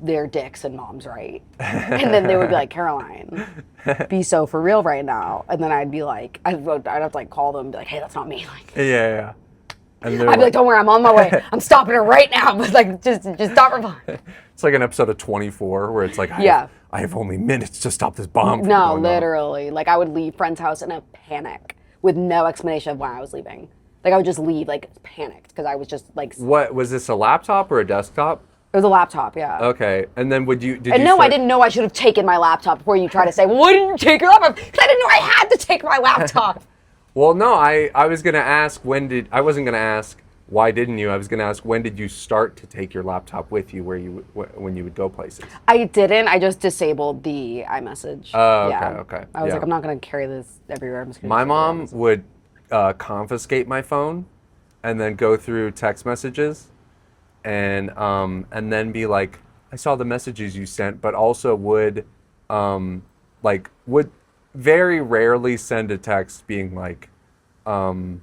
[SPEAKER 1] they're dicks and mom's right. And then they would be like, Caroline, be so for real right now. And then I'd be like, I'd have to like call them and be like, hey, that's not me. Like,
[SPEAKER 2] Yeah. And
[SPEAKER 1] I'd be like, don't worry, I'm on my way. I'm stopping her right now. But like, just stop her.
[SPEAKER 2] It's like an episode of 24 where it's like, I have only minutes to stop this bomb.
[SPEAKER 1] No, literally. Like I would leave friend's house in a panic with no explanation of why I was leaving. Like I would just leave like panicked because I was just like.
[SPEAKER 2] What was this, a laptop or a desktop?
[SPEAKER 1] It was a laptop, yeah.
[SPEAKER 2] Okay, and then I
[SPEAKER 1] didn't know I should have taken my laptop before you try to say, well, why didn't you take your laptop? Because I didn't know I had to take my laptop.
[SPEAKER 2] Well, no, I was gonna ask I wasn't gonna ask why didn't you. I was gonna ask when did you start to take your laptop with you when you would go places.
[SPEAKER 1] I didn't. I just disabled the iMessage.
[SPEAKER 2] Oh,
[SPEAKER 1] yeah.
[SPEAKER 2] Okay.
[SPEAKER 1] I was like, I'm not gonna carry this everywhere.
[SPEAKER 2] My mom would confiscate my phone, and then go through text messages, and then be like, I saw the messages you sent, but also would very rarely send a text being like, I'm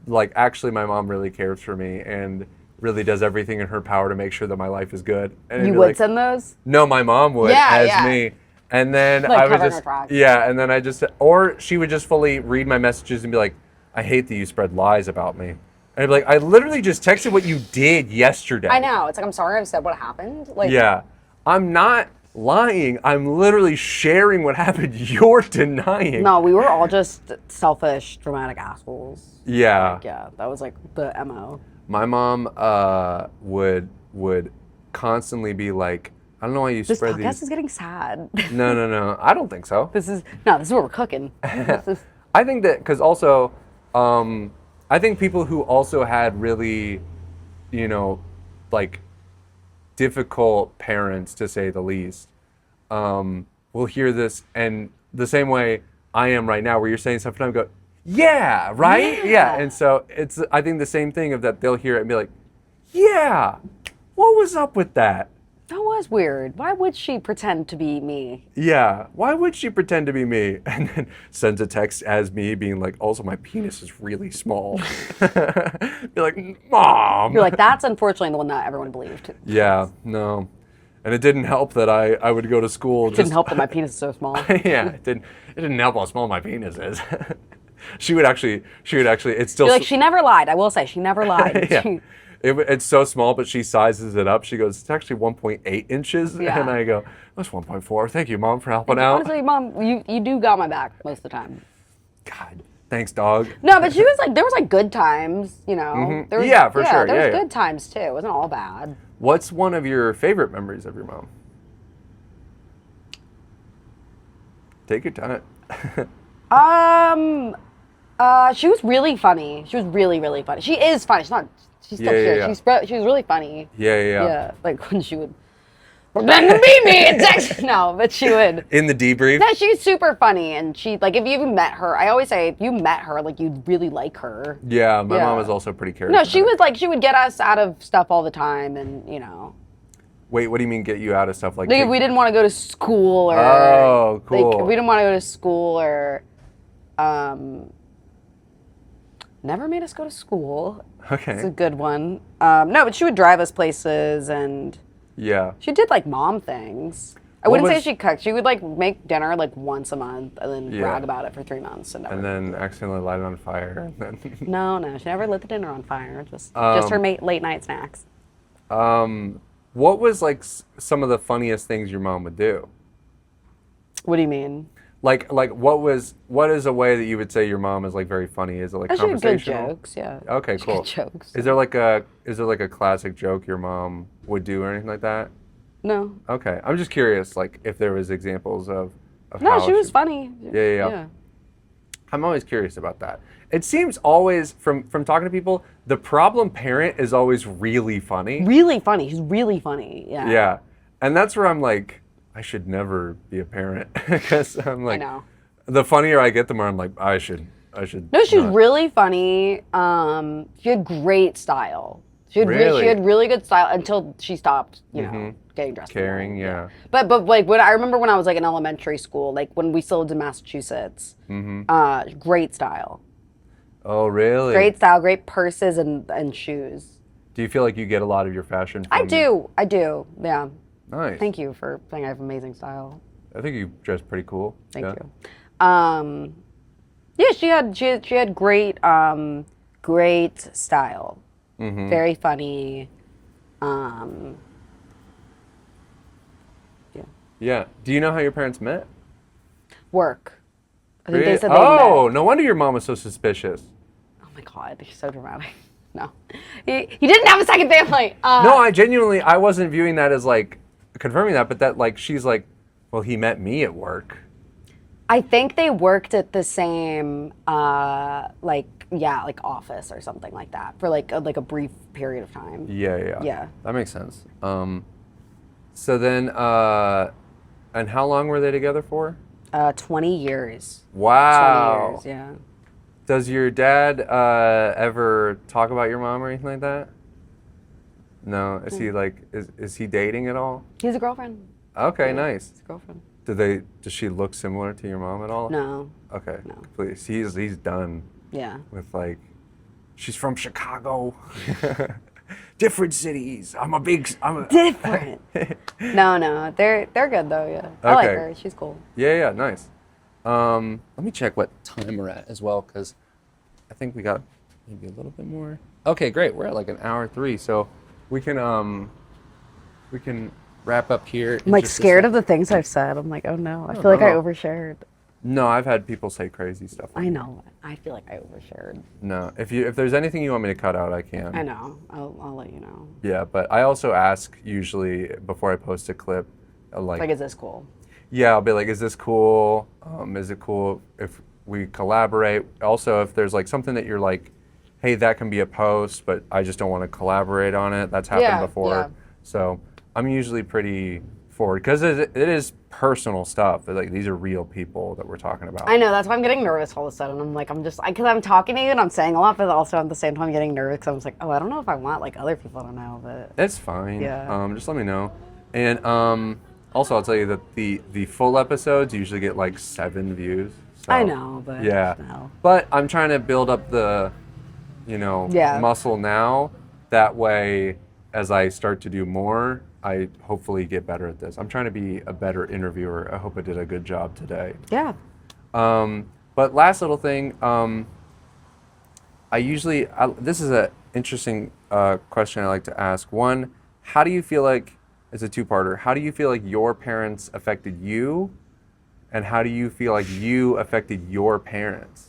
[SPEAKER 2] like, actually my mom really cares for me and really does everything in her power to make sure that my life is good. And
[SPEAKER 1] you would send those?
[SPEAKER 2] No, my mom would me. And then
[SPEAKER 1] like
[SPEAKER 2] I would just, and then or she would just fully read my messages and be like, I hate that you spread lies about me. And I'd be like, I literally just texted what you did yesterday.
[SPEAKER 1] I know. It's like, I'm sorry I said what happened. Like,
[SPEAKER 2] yeah. I'm not lying. I'm literally sharing what happened. You're denying.
[SPEAKER 1] No, we were all just selfish, dramatic assholes.
[SPEAKER 2] Yeah.
[SPEAKER 1] Like, yeah, that was like the MO.
[SPEAKER 2] My mom would constantly be like, I don't know why you
[SPEAKER 1] This
[SPEAKER 2] spread
[SPEAKER 1] podcast
[SPEAKER 2] these.
[SPEAKER 1] is getting sad.
[SPEAKER 2] No. I don't think so.
[SPEAKER 1] This is what we're cooking. This is,
[SPEAKER 2] I think that because also, I think people who also had really, like difficult parents, to say the least, will hear this, and the same way I am right now, where you're saying stuff and I go, yeah, right? Yeah. And so it's, I think the same thing of that they'll hear it and be like, yeah, what was up with that?
[SPEAKER 1] that was weird. Why would she pretend to be me?
[SPEAKER 2] Yeah, why would she pretend to be me? And then sends a text as me being like, also my penis is really small. Be like, Mom.
[SPEAKER 1] You're like, that's unfortunately the one that everyone believed.
[SPEAKER 2] Yeah, no. And it didn't help that I would go to school.
[SPEAKER 1] It didn't help that my penis is so small.
[SPEAKER 2] Yeah, it didn't help how small my penis is. She would actually, it's still.
[SPEAKER 1] You're like, she never lied. I will say, she never lied.
[SPEAKER 2] Yeah. It's so small, but she sizes it up. She goes, it's actually 1.8 inches.
[SPEAKER 1] Yeah.
[SPEAKER 2] And I go, that's 1.4. Thank you, Mom, for helping out.
[SPEAKER 1] Honestly, Mom, you do got my back most of the time.
[SPEAKER 2] God, thanks, dog.
[SPEAKER 1] No, but she was like, there was like good times, There was,
[SPEAKER 2] Yeah, for sure.
[SPEAKER 1] There was
[SPEAKER 2] Yeah.
[SPEAKER 1] good times too. It wasn't all bad.
[SPEAKER 2] What's one of your favorite memories of your mom? Take your time.
[SPEAKER 1] She was really funny. She was really, really funny. She is funny. She's still here.
[SPEAKER 2] Yeah.
[SPEAKER 1] She was really funny.
[SPEAKER 2] Yeah.
[SPEAKER 1] Yeah, like when she would pretend to be me and text. No, but she would.
[SPEAKER 2] In the debrief?
[SPEAKER 1] No, she's super funny, and she like if you even met her, I always say if you met her, like you'd really like her.
[SPEAKER 2] Yeah, my
[SPEAKER 1] Yeah.
[SPEAKER 2] mom was also pretty charismatic.
[SPEAKER 1] No, she would get us out of stuff all the time, and
[SPEAKER 2] Wait, what do you mean get you out of stuff like
[SPEAKER 1] Like if we didn't want to go to school or
[SPEAKER 2] Oh, cool.
[SPEAKER 1] Like if we didn't want to go to school or never made us go to school.
[SPEAKER 2] Okay.
[SPEAKER 1] It's a good one. No, but she would drive us places and
[SPEAKER 2] Yeah.
[SPEAKER 1] she did like mom things. I
[SPEAKER 2] What
[SPEAKER 1] wouldn't say
[SPEAKER 2] was-
[SPEAKER 1] she cooked. She would like make dinner like once a month and then
[SPEAKER 2] Yeah.
[SPEAKER 1] brag about it for 3 months and never.
[SPEAKER 2] And then accidentally light it on fire. And then
[SPEAKER 1] No, she never lit the dinner on fire. Just her late night snacks.
[SPEAKER 2] what was like some of the funniest things your mom would do?
[SPEAKER 1] What do you mean?
[SPEAKER 2] Like what is a way that you would say your mom is like very funny? Is it like
[SPEAKER 1] She had good
[SPEAKER 2] conversational?
[SPEAKER 1] jokes, yeah.
[SPEAKER 2] Okay,
[SPEAKER 1] She
[SPEAKER 2] cool.
[SPEAKER 1] had jokes.
[SPEAKER 2] Is there like a classic joke your mom would do or anything like that?
[SPEAKER 1] No.
[SPEAKER 2] Okay, I'm just curious, like if there was examples of
[SPEAKER 1] No,
[SPEAKER 2] how
[SPEAKER 1] she was funny.
[SPEAKER 2] Yeah. I'm always curious about that. It seems always from talking to people, the problem parent is always really funny.
[SPEAKER 1] Really funny. She's really funny. Yeah.
[SPEAKER 2] Yeah, and that's where I'm like, I should never be a parent because I'm like,
[SPEAKER 1] I know.
[SPEAKER 2] the funnier I get, the more I'm like, I should.
[SPEAKER 1] No, she was
[SPEAKER 2] not.
[SPEAKER 1] really funny. She had great style. She had
[SPEAKER 2] Really?
[SPEAKER 1] she had really good style until she stopped, getting dressed.
[SPEAKER 2] Caring, yeah.
[SPEAKER 1] But like I remember when I was like in elementary school, like when we still lived in Massachusetts. Great style.
[SPEAKER 2] Oh, really?
[SPEAKER 1] Great style, great purses and shoes.
[SPEAKER 2] Do you feel like you get a lot of your fashion from
[SPEAKER 1] I do. Yeah.
[SPEAKER 2] Nice.
[SPEAKER 1] Thank you for saying I have amazing style.
[SPEAKER 2] I think you dress pretty cool.
[SPEAKER 1] Thank
[SPEAKER 2] Yeah.
[SPEAKER 1] you. Yeah, she had great great style. Very funny.
[SPEAKER 2] Yeah. Do you know how your parents met?
[SPEAKER 1] Work. I think they
[SPEAKER 2] Really?
[SPEAKER 1] said they
[SPEAKER 2] Oh,
[SPEAKER 1] met.
[SPEAKER 2] no wonder your mom was so suspicious.
[SPEAKER 1] Oh my god, he's so dramatic. No, he didn't have a second family.
[SPEAKER 2] No, I wasn't viewing that as like confirming that, but that like she's like, well, he met me at work.
[SPEAKER 1] I think they worked at the same like office or something like that for like a brief period of time.
[SPEAKER 2] Yeah.
[SPEAKER 1] Yeah.
[SPEAKER 2] That makes sense. So then, and how long were they together for?
[SPEAKER 1] 20 years.
[SPEAKER 2] Wow.
[SPEAKER 1] 20 years, yeah.
[SPEAKER 2] Does your dad ever talk about your mom or anything like that? No. Is he like, is he dating at all?
[SPEAKER 1] He's a girlfriend.
[SPEAKER 2] Okay,
[SPEAKER 1] Yeah,
[SPEAKER 2] nice.
[SPEAKER 1] He's a girlfriend.
[SPEAKER 2] Does she look similar to your mom at all?
[SPEAKER 1] No.
[SPEAKER 2] Okay.
[SPEAKER 1] No.
[SPEAKER 2] Please. He's done
[SPEAKER 1] Yeah.
[SPEAKER 2] with like, she's from Chicago. Different cities. I'm a
[SPEAKER 1] Different. No. They're good though, yeah. I like
[SPEAKER 2] Okay.
[SPEAKER 1] her. She's cool.
[SPEAKER 2] Yeah, nice. Let me check what time we're at as well, because I think we got maybe a little bit more. Okay, great. We're at like an hour 3, so we can
[SPEAKER 3] wrap up here.
[SPEAKER 1] I'm like scared of the things I've said. I'm like, oh no, I feel like I overshared.
[SPEAKER 2] No, I've had people say crazy stuff.
[SPEAKER 1] I know. I feel like I overshared.
[SPEAKER 2] No, if there's anything you want me to cut out, I can.
[SPEAKER 1] I know. I'll let you know.
[SPEAKER 2] Yeah, but I also ask usually before I post a clip,
[SPEAKER 1] like, is this cool?
[SPEAKER 2] Yeah, I'll be like, is this cool? Is it cool if we collaborate? Also, if there's like something that you're like, hey, that can be a post, but I just don't want to collaborate on it. That's happened before. Yeah. So I'm usually pretty forward because it is personal stuff. Like these are real people that we're talking about.
[SPEAKER 1] I know, that's why I'm getting nervous all of a sudden. I'm like, because I'm talking to you and I'm saying a lot, but also at the same time getting nervous because I'm just like, oh, I don't know if I want like other people to know, but
[SPEAKER 2] it's fine.
[SPEAKER 1] Yeah.
[SPEAKER 2] Just let me know. And also, I'll tell you that the full episodes usually get like 7 views. So,
[SPEAKER 1] I know, but
[SPEAKER 2] yeah.
[SPEAKER 1] No.
[SPEAKER 2] But I'm trying to build up the, muscle now. That way, as I start to do more, I hopefully get better at this. I'm trying to be a better interviewer. I hope I did a good job today.
[SPEAKER 1] Yeah.
[SPEAKER 2] But last little thing, this is an interesting question I like to ask. One, how do you feel like, it's a two-parter, how do you feel like your parents affected you? And how do you feel like you affected your parents?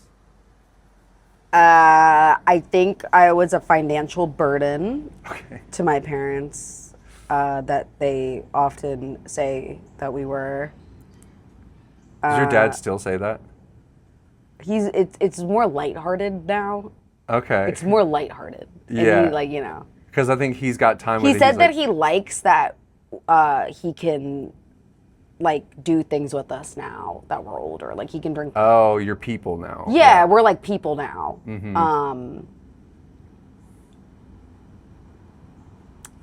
[SPEAKER 1] I think I was a financial burden to my parents. That they often say that we were.
[SPEAKER 2] Does your dad still say that?
[SPEAKER 1] It's more lighthearted now.
[SPEAKER 2] Okay.
[SPEAKER 1] It's more lighthearted.
[SPEAKER 2] Yeah.
[SPEAKER 1] And
[SPEAKER 2] because I think he's got time with it.
[SPEAKER 1] He said that he likes that he can do things with us now that we're older. Like he can drink.
[SPEAKER 2] Oh, you're people now.
[SPEAKER 1] Yeah, we're like people now.
[SPEAKER 2] Mm-hmm.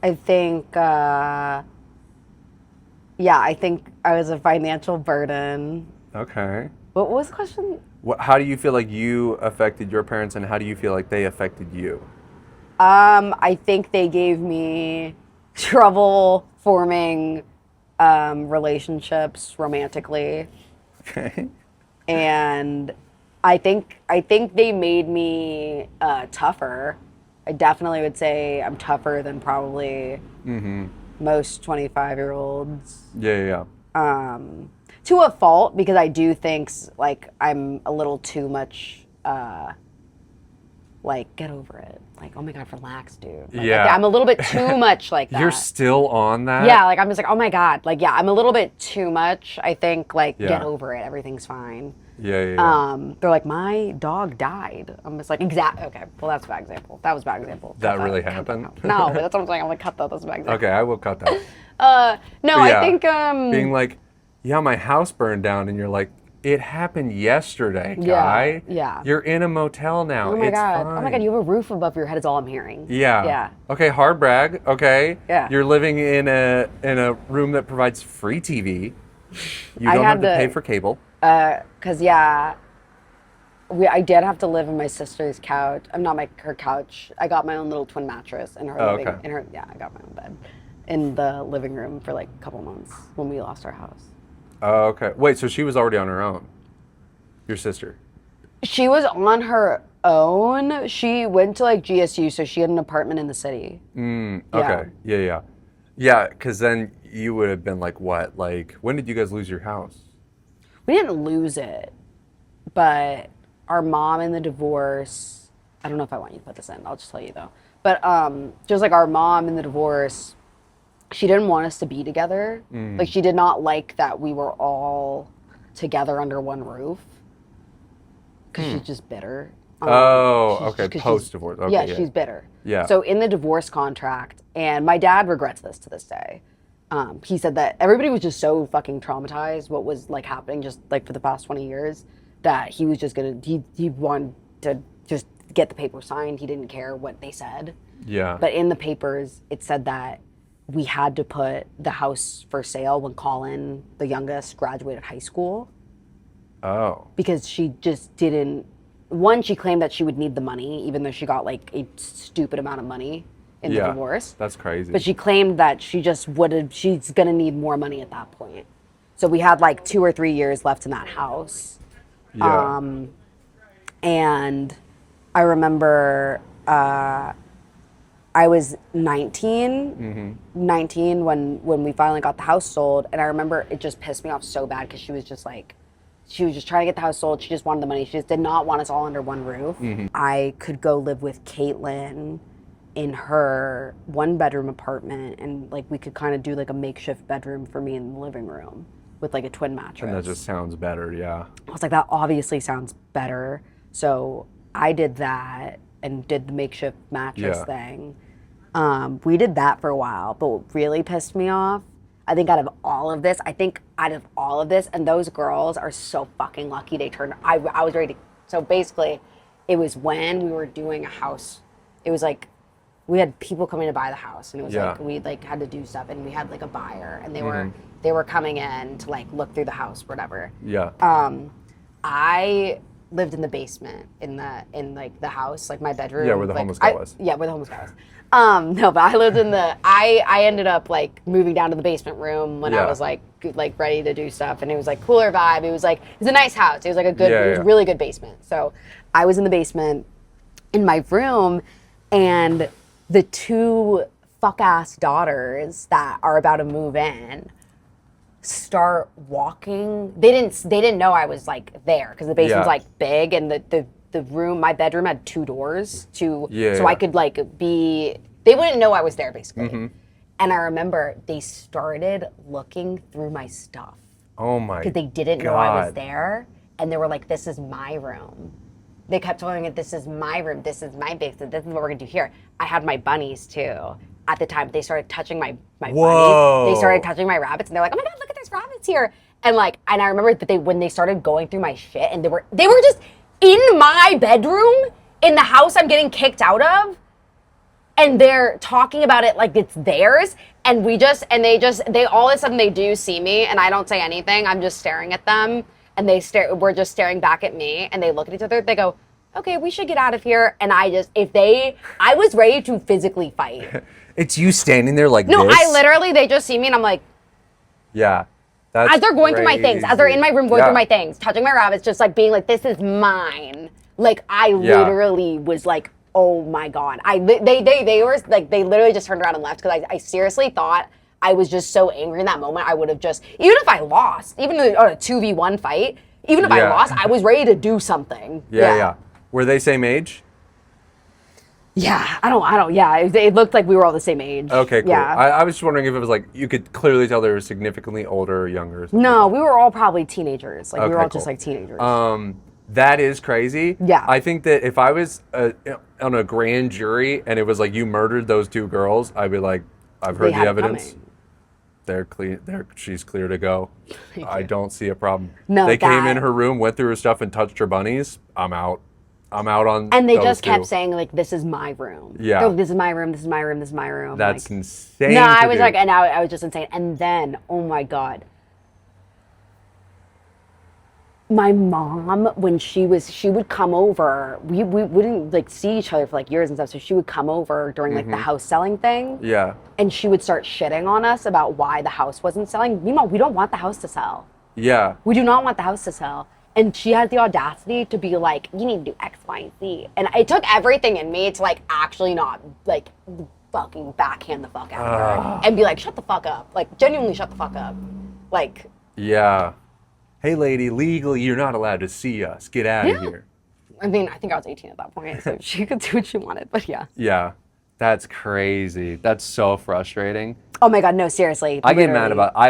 [SPEAKER 1] I think, I think I was a financial burden.
[SPEAKER 2] Okay.
[SPEAKER 1] What was the question?
[SPEAKER 2] How do you feel like you affected your parents, and how do you feel like they affected you?
[SPEAKER 1] I think they gave me trouble forming relationships romantically.
[SPEAKER 2] Okay.
[SPEAKER 1] And I think they made me tougher. I definitely would say I'm tougher than probably most 25-year-olds.
[SPEAKER 2] Yeah.
[SPEAKER 1] To a fault, because I do think I'm a little too much. Get over it. Oh my God, relax, dude. I'm a little bit too much like that.
[SPEAKER 2] You're still on that?
[SPEAKER 1] Yeah, I'm just oh my God. I'm a little bit too much. I think get over it. Everything's fine.
[SPEAKER 2] Yeah.
[SPEAKER 1] They're like, my dog died. I'm just like, exactly. Okay, well, that's a bad example. That was a bad example.
[SPEAKER 2] That really happened?
[SPEAKER 1] No, but that's what I'm saying. I'm like, cut that. That's a bad example.
[SPEAKER 2] Okay, I will cut that.
[SPEAKER 1] No,
[SPEAKER 2] yeah,
[SPEAKER 1] I think
[SPEAKER 2] being like, yeah, my house burned down, and you're like, it happened yesterday, guy.
[SPEAKER 1] Yeah.
[SPEAKER 2] You're in a motel now.
[SPEAKER 1] Oh my God.
[SPEAKER 2] Fine.
[SPEAKER 1] Oh my God, you have a roof above your head is all I'm hearing.
[SPEAKER 2] Yeah. Okay, hard brag. Okay.
[SPEAKER 1] Yeah.
[SPEAKER 2] You're living in a room that provides free TV. You don't have to pay for cable.
[SPEAKER 1] Because I did have to live in my sister's couch. I'm not her couch. I got my own little twin mattress in her living.
[SPEAKER 2] Okay.
[SPEAKER 1] I got my own bed in the living room for a couple months when we lost our house.
[SPEAKER 2] Oh, okay. Wait, so she was already on her own? Your sister?
[SPEAKER 1] She was on her own. She went to GSU, so she had an apartment in the city.
[SPEAKER 2] Okay. Yeah. Yeah, because then you would have been what? When did you guys lose your house?
[SPEAKER 1] We didn't lose it, but our mom in the divorce, I don't know if I want you to put this in, I'll just tell you though. But just our mom in the divorce, she didn't want us to be together. She did not like that we were all together under one roof. Because she's just bitter.
[SPEAKER 2] Okay, post-divorce. Okay,
[SPEAKER 1] yeah, she's bitter.
[SPEAKER 2] Yeah.
[SPEAKER 1] So in the divorce contract, and my dad regrets this to this day, he said that everybody was just so fucking traumatized what was happening just for the past 20 years that he was just gonna, he wanted to just get the paper signed. He didn't care what they said.
[SPEAKER 2] Yeah.
[SPEAKER 1] But in the papers, it said that we had to put the house for sale when Colin, the youngest, graduated high school.
[SPEAKER 2] Oh.
[SPEAKER 1] Because she just didn't, she claimed that she would need the money, even though she got a stupid amount of money in the divorce.
[SPEAKER 2] That's crazy.
[SPEAKER 1] But she claimed that she's gonna need more money at that point. So we had 2 or 3 years left in that house.
[SPEAKER 2] Yeah.
[SPEAKER 1] And I remember I was 19 when we finally got the house sold, and I remember it just pissed me off so bad because she was just trying to get the house sold. She just wanted the money. She just did not want us all under one roof. I could go live with Caitlin in her 1-bedroom apartment, and like we could kind of do like a makeshift bedroom for me in the living room with like a twin mattress.
[SPEAKER 2] And that just sounds better, yeah.
[SPEAKER 1] I was like, that obviously sounds better. So I did that and did the makeshift mattress thing. We did that for a while, but what really pissed me off, I think out of all of this, and those girls are so fucking lucky they turned, I was ready to, so basically, it was when we were doing a house, it was like, we had people coming to buy the house, and it was like, we like had to do stuff, and we had like a buyer, and they were coming in to like look through the house, whatever.
[SPEAKER 2] Yeah.
[SPEAKER 1] I lived in the basement in like the house, like my bedroom.
[SPEAKER 2] Yeah, where the homeless guy was.
[SPEAKER 1] Yeah, where the homeless guy was. No, but I lived in the. I ended up like moving down to the basement room when I was like ready to do stuff, and it was like cooler vibe. It was a nice house. It was like a good, it was a really good basement. So I was in the basement in my room, and the 2 fuck-ass daughters that are about to move in start walking. They didn't know I was like there because the basement's like big, and the room, my bedroom had 2 doors so I could like be. They wouldn't know I was there basically. And I remember they started looking through my stuff.
[SPEAKER 2] Oh my!
[SPEAKER 1] Because they didn't know I was there, and they were like, "This is my room." They kept telling me, "This is my room. This is my basement. This is what we're gonna do here." I had my bunnies too. At the time, they started touching my bunnies. They started touching my rabbits, and they're like, "Oh my god, look at there's rabbits here!" And I remember that when they started going through my shit, and they were just in my bedroom in the house I'm getting kicked out of, and they're talking about it like it's theirs, and they all of a sudden they do see me, and I don't say anything. I'm just staring at them, and we're just staring back at me, and they look at each other. They go, "Okay, we should get out of here." And I was ready to physically fight.
[SPEAKER 2] It's you standing there like
[SPEAKER 1] no,
[SPEAKER 2] this?
[SPEAKER 1] They just see me, and I'm like,
[SPEAKER 2] yeah. That's
[SPEAKER 1] as they're going through my things, as they're in my room going through my things, touching my rabbits, just like being like, "This is mine." Like I literally was like, "Oh my god!" They were like, they literally just turned around and left because I seriously thought I was just so angry in that moment. I would have just, even if I lost, even on a 2v1 fight, even if I lost, I was ready to do something.
[SPEAKER 2] Yeah. Were they same age?
[SPEAKER 1] Yeah, I don't. Yeah, it looked like we were all the same age.
[SPEAKER 2] Okay, cool.
[SPEAKER 1] Yeah.
[SPEAKER 2] I was just wondering if it was like you could clearly tell they were significantly older or younger. Or
[SPEAKER 1] no, we were all probably teenagers. Like we were all just like teenagers.
[SPEAKER 2] That is crazy.
[SPEAKER 1] Yeah.
[SPEAKER 2] I think that if I was on a grand jury and it was like you murdered those 2 girls, I'd be like, I've heard the evidence. They're clear. She's clear to go. I don't see a problem.
[SPEAKER 1] No,
[SPEAKER 2] they came in her room, went through her stuff, and touched her bunnies. I'm out. I'm out on.
[SPEAKER 1] And they just kept saying like, "This is my room."
[SPEAKER 2] Yeah.
[SPEAKER 1] "Oh, this is my room. This is my room. This is my room."
[SPEAKER 2] That's
[SPEAKER 1] like,
[SPEAKER 2] insane.
[SPEAKER 1] No, I was like, and I was just insane. And then, oh my god, my mom, when she would come over. We wouldn't like see each other for like years and stuff. So she would come over during like the house selling thing.
[SPEAKER 2] Yeah.
[SPEAKER 1] And she would start shitting on us about why the house wasn't selling. Meanwhile, we don't want the house to sell.
[SPEAKER 2] Yeah.
[SPEAKER 1] We do not want the house to sell. And she had the audacity to be like, "You need to do X, Y, and Z." And it took everything in me to like actually not like fucking backhand the fuck out of her and be like, "Shut the fuck up." Like genuinely shut the fuck up. Like.
[SPEAKER 2] Yeah. "Hey lady, legally you're not allowed to see us. Get out of here."
[SPEAKER 1] I mean, I think I was 18 at that point, so she could do what she wanted, but yeah.
[SPEAKER 2] Yeah. That's crazy. That's so frustrating.
[SPEAKER 1] Oh my god, no, seriously.
[SPEAKER 2] I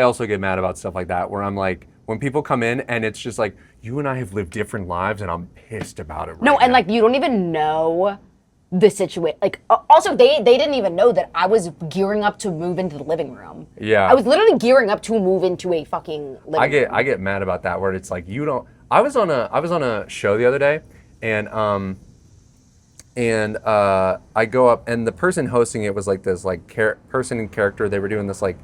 [SPEAKER 2] also get mad about stuff like that where I'm like, when people come in and it's just like, you and I have lived different lives and I'm pissed about it
[SPEAKER 1] and like you don't even know the situation. Like also they didn't even know that I was gearing up to move into the living room.
[SPEAKER 2] Yeah.
[SPEAKER 1] I was literally gearing up to move into a fucking living room.
[SPEAKER 2] I get mad about that where it's like you don't. I was on a show the other day and I go up and the person hosting it was like this like person in character. They were doing this like,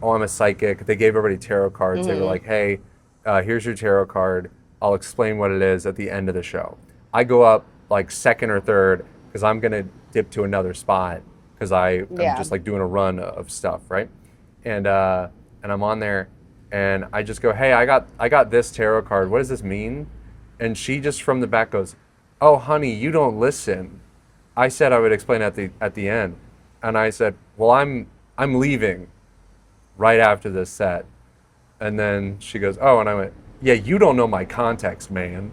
[SPEAKER 2] "Oh, I'm a psychic." They gave everybody tarot cards. They were like, "Hey, here's your tarot card. I'll explain what it is at the end of the show." I go up like second or third because I'm gonna dip to another spot because I'm just like doing a run of stuff, right? And I'm on there, and I just go, "Hey, I got this tarot card. What does this mean?" And she just from the back goes, "Oh, honey, you don't listen." I said I would explain at the end, and I said, well, I'm leaving right after this set, and then she goes, oh, and I went, yeah, you don't know my context, man.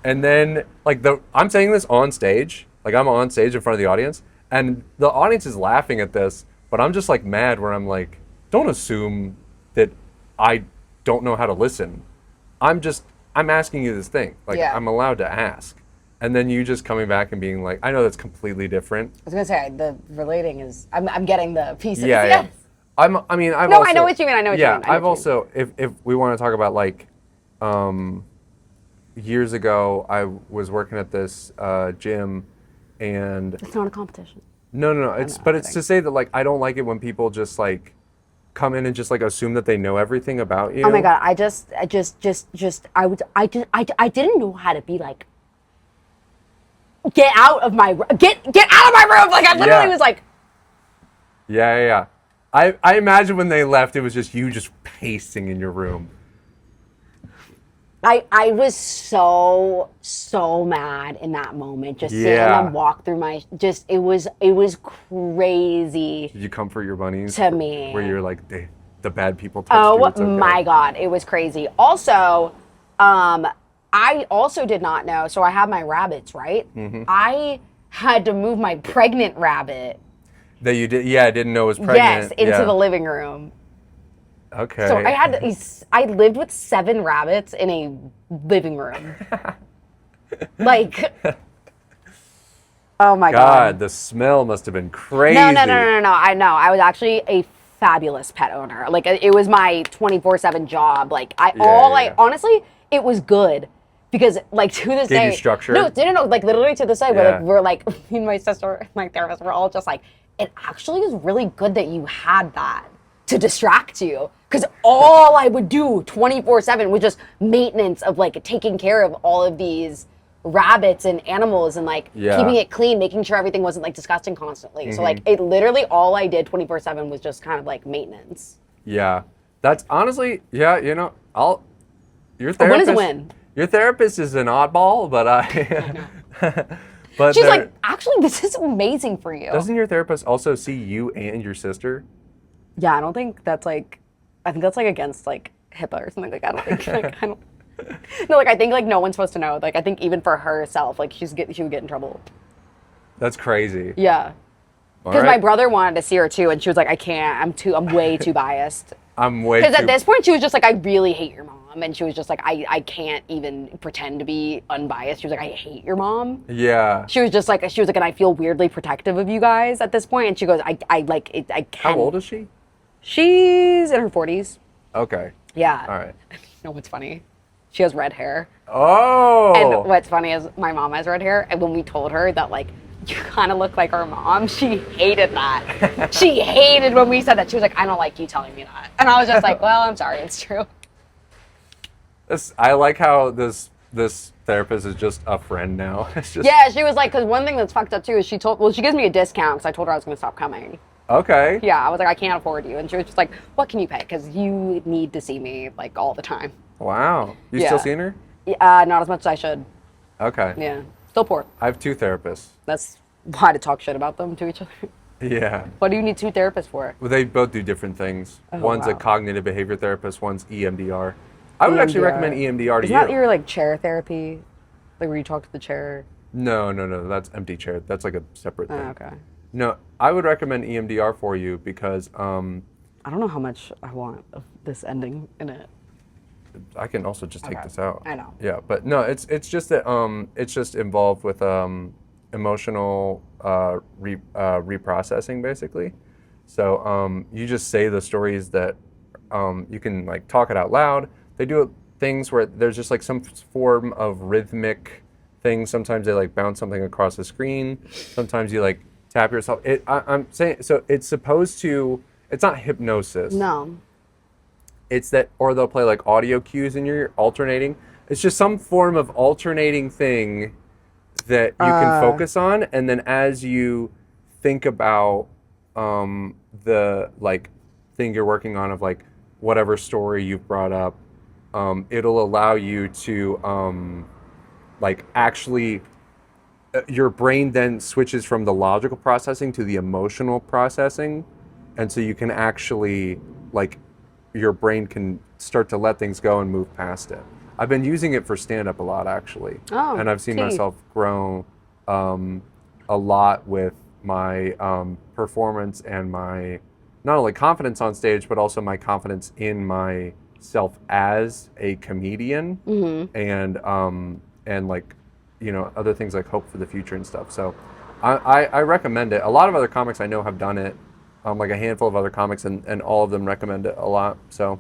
[SPEAKER 2] And then like I'm saying this on stage, like I'm on stage in front of the audience, and the audience is laughing at this, but I'm just like mad where I'm like, don't assume that I don't know how to listen. I'm asking you this thing, like I'm allowed to ask. And then you just coming back and being like, I know that's completely different.
[SPEAKER 1] I was gonna say the relating is I'm getting the pieces.
[SPEAKER 2] Yeah,
[SPEAKER 1] Yes.
[SPEAKER 2] I know what you mean. I've also, if we want to talk about like, years ago, I was working at this gym, and
[SPEAKER 1] it's not a competition.
[SPEAKER 2] No. It's to say that like I don't like it when people just like come in and just like assume that they know everything about you.
[SPEAKER 1] Oh my god! I didn't know how to be like. Get out of my room! Get out of my room! Like I literally was like.
[SPEAKER 2] Yeah. I imagine when they left, it was just you just pacing in your room.
[SPEAKER 1] I was so mad in that moment, just seeing them walk through my, it was crazy.
[SPEAKER 2] Did you comfort your bunnies?
[SPEAKER 1] To me.
[SPEAKER 2] Where you're like, the bad people touched you, it's okay.
[SPEAKER 1] My God, it was crazy. Also, I also did not know, so I have my rabbits, right? Mm-hmm. I had to move my pregnant rabbit.
[SPEAKER 2] That you did, I didn't know it was pregnant.
[SPEAKER 1] Yes, into the living room.
[SPEAKER 2] Okay.
[SPEAKER 1] So I lived with 7 rabbits in a living room. Like, oh my God.
[SPEAKER 2] The smell must have been crazy.
[SPEAKER 1] No. I know. I was actually a fabulous pet owner. Like, it was my 24/7 job. Like, honestly, it was good. Because, like, to this day.
[SPEAKER 2] Gave you structure?
[SPEAKER 1] No. Like, literally to this day, we're like, me and my sister and my therapist, we're all just like, it actually is really good that you had that to distract you. Because all I would do 24/7 was just maintenance of like taking care of all of these rabbits and animals and like keeping it clean, making sure everything wasn't like disgusting constantly. Mm-hmm. So like it literally all I did 24/7 was just kind of like maintenance.
[SPEAKER 2] Yeah. That's honestly, your therapist.
[SPEAKER 1] A win is a win.
[SPEAKER 2] Your therapist is an oddball, but but
[SPEAKER 1] she's like, actually, this is amazing for you.
[SPEAKER 2] Doesn't your therapist also see you and your sister?
[SPEAKER 1] Yeah, I don't think that's like, I think that's like against like HIPAA or something. Like I don't think like no, like I think like no one's supposed to know. Like I think even for herself, like she would get in trouble.
[SPEAKER 2] That's crazy.
[SPEAKER 1] Yeah, because my brother wanted to see her too, and she was like, I can't. I'm way too biased. Because at this point she was just like, I really hate your mom, and she was just like, I can't even pretend to be unbiased. She was like, I hate your mom.
[SPEAKER 2] Yeah.
[SPEAKER 1] She was like, and I feel weirdly protective of you guys at this point, and she goes, I can't.
[SPEAKER 2] How old is she?
[SPEAKER 1] She's in her 40s.
[SPEAKER 2] Okay.
[SPEAKER 1] Yeah.
[SPEAKER 2] All right.
[SPEAKER 1] You know what's funny? She has red hair.
[SPEAKER 2] Oh.
[SPEAKER 1] And what's funny is my mom has red hair, and when we told her that like, you kind of look like our mom, she hated that. She hated when we said that. She was like, I don't like you telling me that. And I was just like, well, I'm sorry, it's true.
[SPEAKER 2] I like how this therapist is just a friend now. It's just...
[SPEAKER 1] Yeah, she was like, because one thing that's fucked up too is she gives me a discount because I told her I was going to stop coming.
[SPEAKER 2] Okay.
[SPEAKER 1] Yeah, I was like, I can't afford you. And she was just like, what can you pay? Because you need to see me like all the time.
[SPEAKER 2] Wow. You still seeing her?
[SPEAKER 1] Not as much as I should.
[SPEAKER 2] Okay.
[SPEAKER 1] Yeah. Still poor.
[SPEAKER 2] I have 2 therapists.
[SPEAKER 1] That's why to talk shit about them to each other.
[SPEAKER 2] Yeah.
[SPEAKER 1] What do you need 2 therapists for?
[SPEAKER 2] Well, they both do different things.
[SPEAKER 1] Oh,
[SPEAKER 2] one's a cognitive behavior therapist, one's EMDR. I would actually recommend EMDR to you.
[SPEAKER 1] Isn't that your like chair therapy? Like where you talk to the chair?
[SPEAKER 2] No. That's empty chair. That's like a separate thing.
[SPEAKER 1] Oh, okay.
[SPEAKER 2] No, I would recommend EMDR for you because
[SPEAKER 1] I don't know how much I want of this ending in it.
[SPEAKER 2] I can also just take this out.
[SPEAKER 1] I know.
[SPEAKER 2] Yeah, but no, it's just that it's just involved with emotional reprocessing basically. So you just say the stories that you can like talk it out loud. They do things where there's just like some form of rhythmic thing. Sometimes they like bounce something across the screen. Sometimes you like tap yourself. I'm saying, so it's supposed to, it's not hypnosis.
[SPEAKER 1] No.
[SPEAKER 2] It's that, or they'll play like audio cues and you're alternating. It's just some form of alternating thing that you can focus on. And then as you think about the like thing you're working on of like whatever story you've brought up, it'll allow you to like actually your brain then switches from the logical processing to the emotional processing, and so you can actually like your brain can start to let things go and move past it. I've been using it for stand-up a lot actually, and I've seen myself grow a lot with my performance and my not only confidence on stage but also my confidence in myself as a comedian, and like other things like hope for the future and stuff. So I recommend it. A lot of other comics I know have done it, like a handful of other comics, and all of them recommend it a lot. So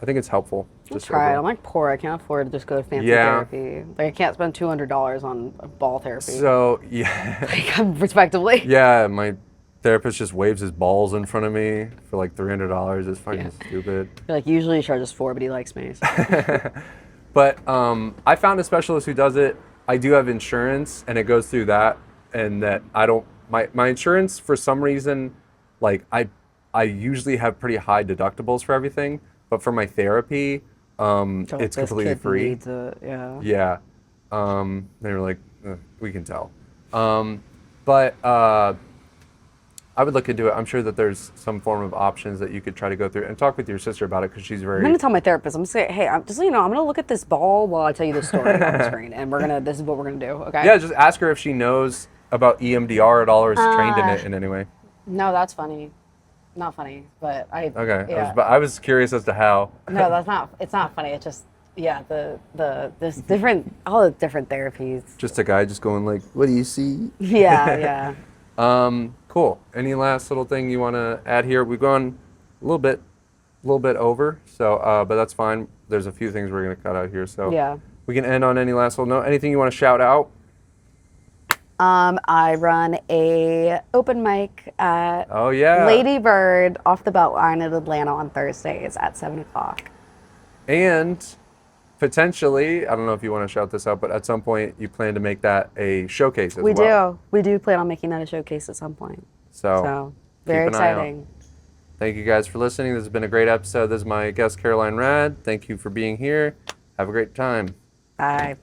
[SPEAKER 2] I think it's helpful.
[SPEAKER 1] I'll try it. I'm like poor. I can't afford to just go to fancy therapy. Like I can't spend $200 on ball therapy.
[SPEAKER 2] So yeah.
[SPEAKER 1] Like, respectively.
[SPEAKER 2] Yeah, my therapist just waves his balls in front of me for like $300. It's fucking stupid.
[SPEAKER 1] Like usually he charges $4, but he likes me. So.
[SPEAKER 2] But I found a specialist who does it. I do have insurance, and it goes through that, and that I don't. My insurance for some reason, like I usually have pretty high deductibles for everything, but for my therapy, it's completely free.
[SPEAKER 1] Needs it, yeah.
[SPEAKER 2] Yeah. They were like, we can tell. But I would look into it. I'm sure that there's some form of options that you could try to go through and talk with your sister about it because she's very.
[SPEAKER 1] I'm gonna tell my therapist. I'm gonna say, hey, I'm just so you know, I'm gonna look at this ball while I tell you this story on the screen, and this is what we're gonna do. Okay?
[SPEAKER 2] Yeah, just ask her if she knows about EMDR at all or is trained in it in any way.
[SPEAKER 1] No, that's funny. Not funny, but I.
[SPEAKER 2] Okay.
[SPEAKER 1] Yeah.
[SPEAKER 2] I was curious as to how.
[SPEAKER 1] No, that's not. It's not funny. It's just this different all the different therapies.
[SPEAKER 2] Just a guy just going like, what do you see?
[SPEAKER 1] Yeah.
[SPEAKER 2] Cool. Any last little thing you want to add here? We've gone a little bit over, so but that's fine. There's a few things we're gonna cut out here, so
[SPEAKER 1] yeah.
[SPEAKER 2] We can end on any last little note. Anything you want to shout out?
[SPEAKER 1] I run a open mic at Lady Bird off the Beltline in Atlanta on Thursdays at 7:00.
[SPEAKER 2] And potentially, I don't know if you want to shout this out, but at some point you plan to make that a showcase as well.
[SPEAKER 1] We do plan on making that a showcase at some point.
[SPEAKER 2] So
[SPEAKER 1] very exciting.
[SPEAKER 2] Thank you guys for listening. This has been a great episode. This is my guest, Caroline Raad. Thank you for being here. Have a great time.
[SPEAKER 1] Bye.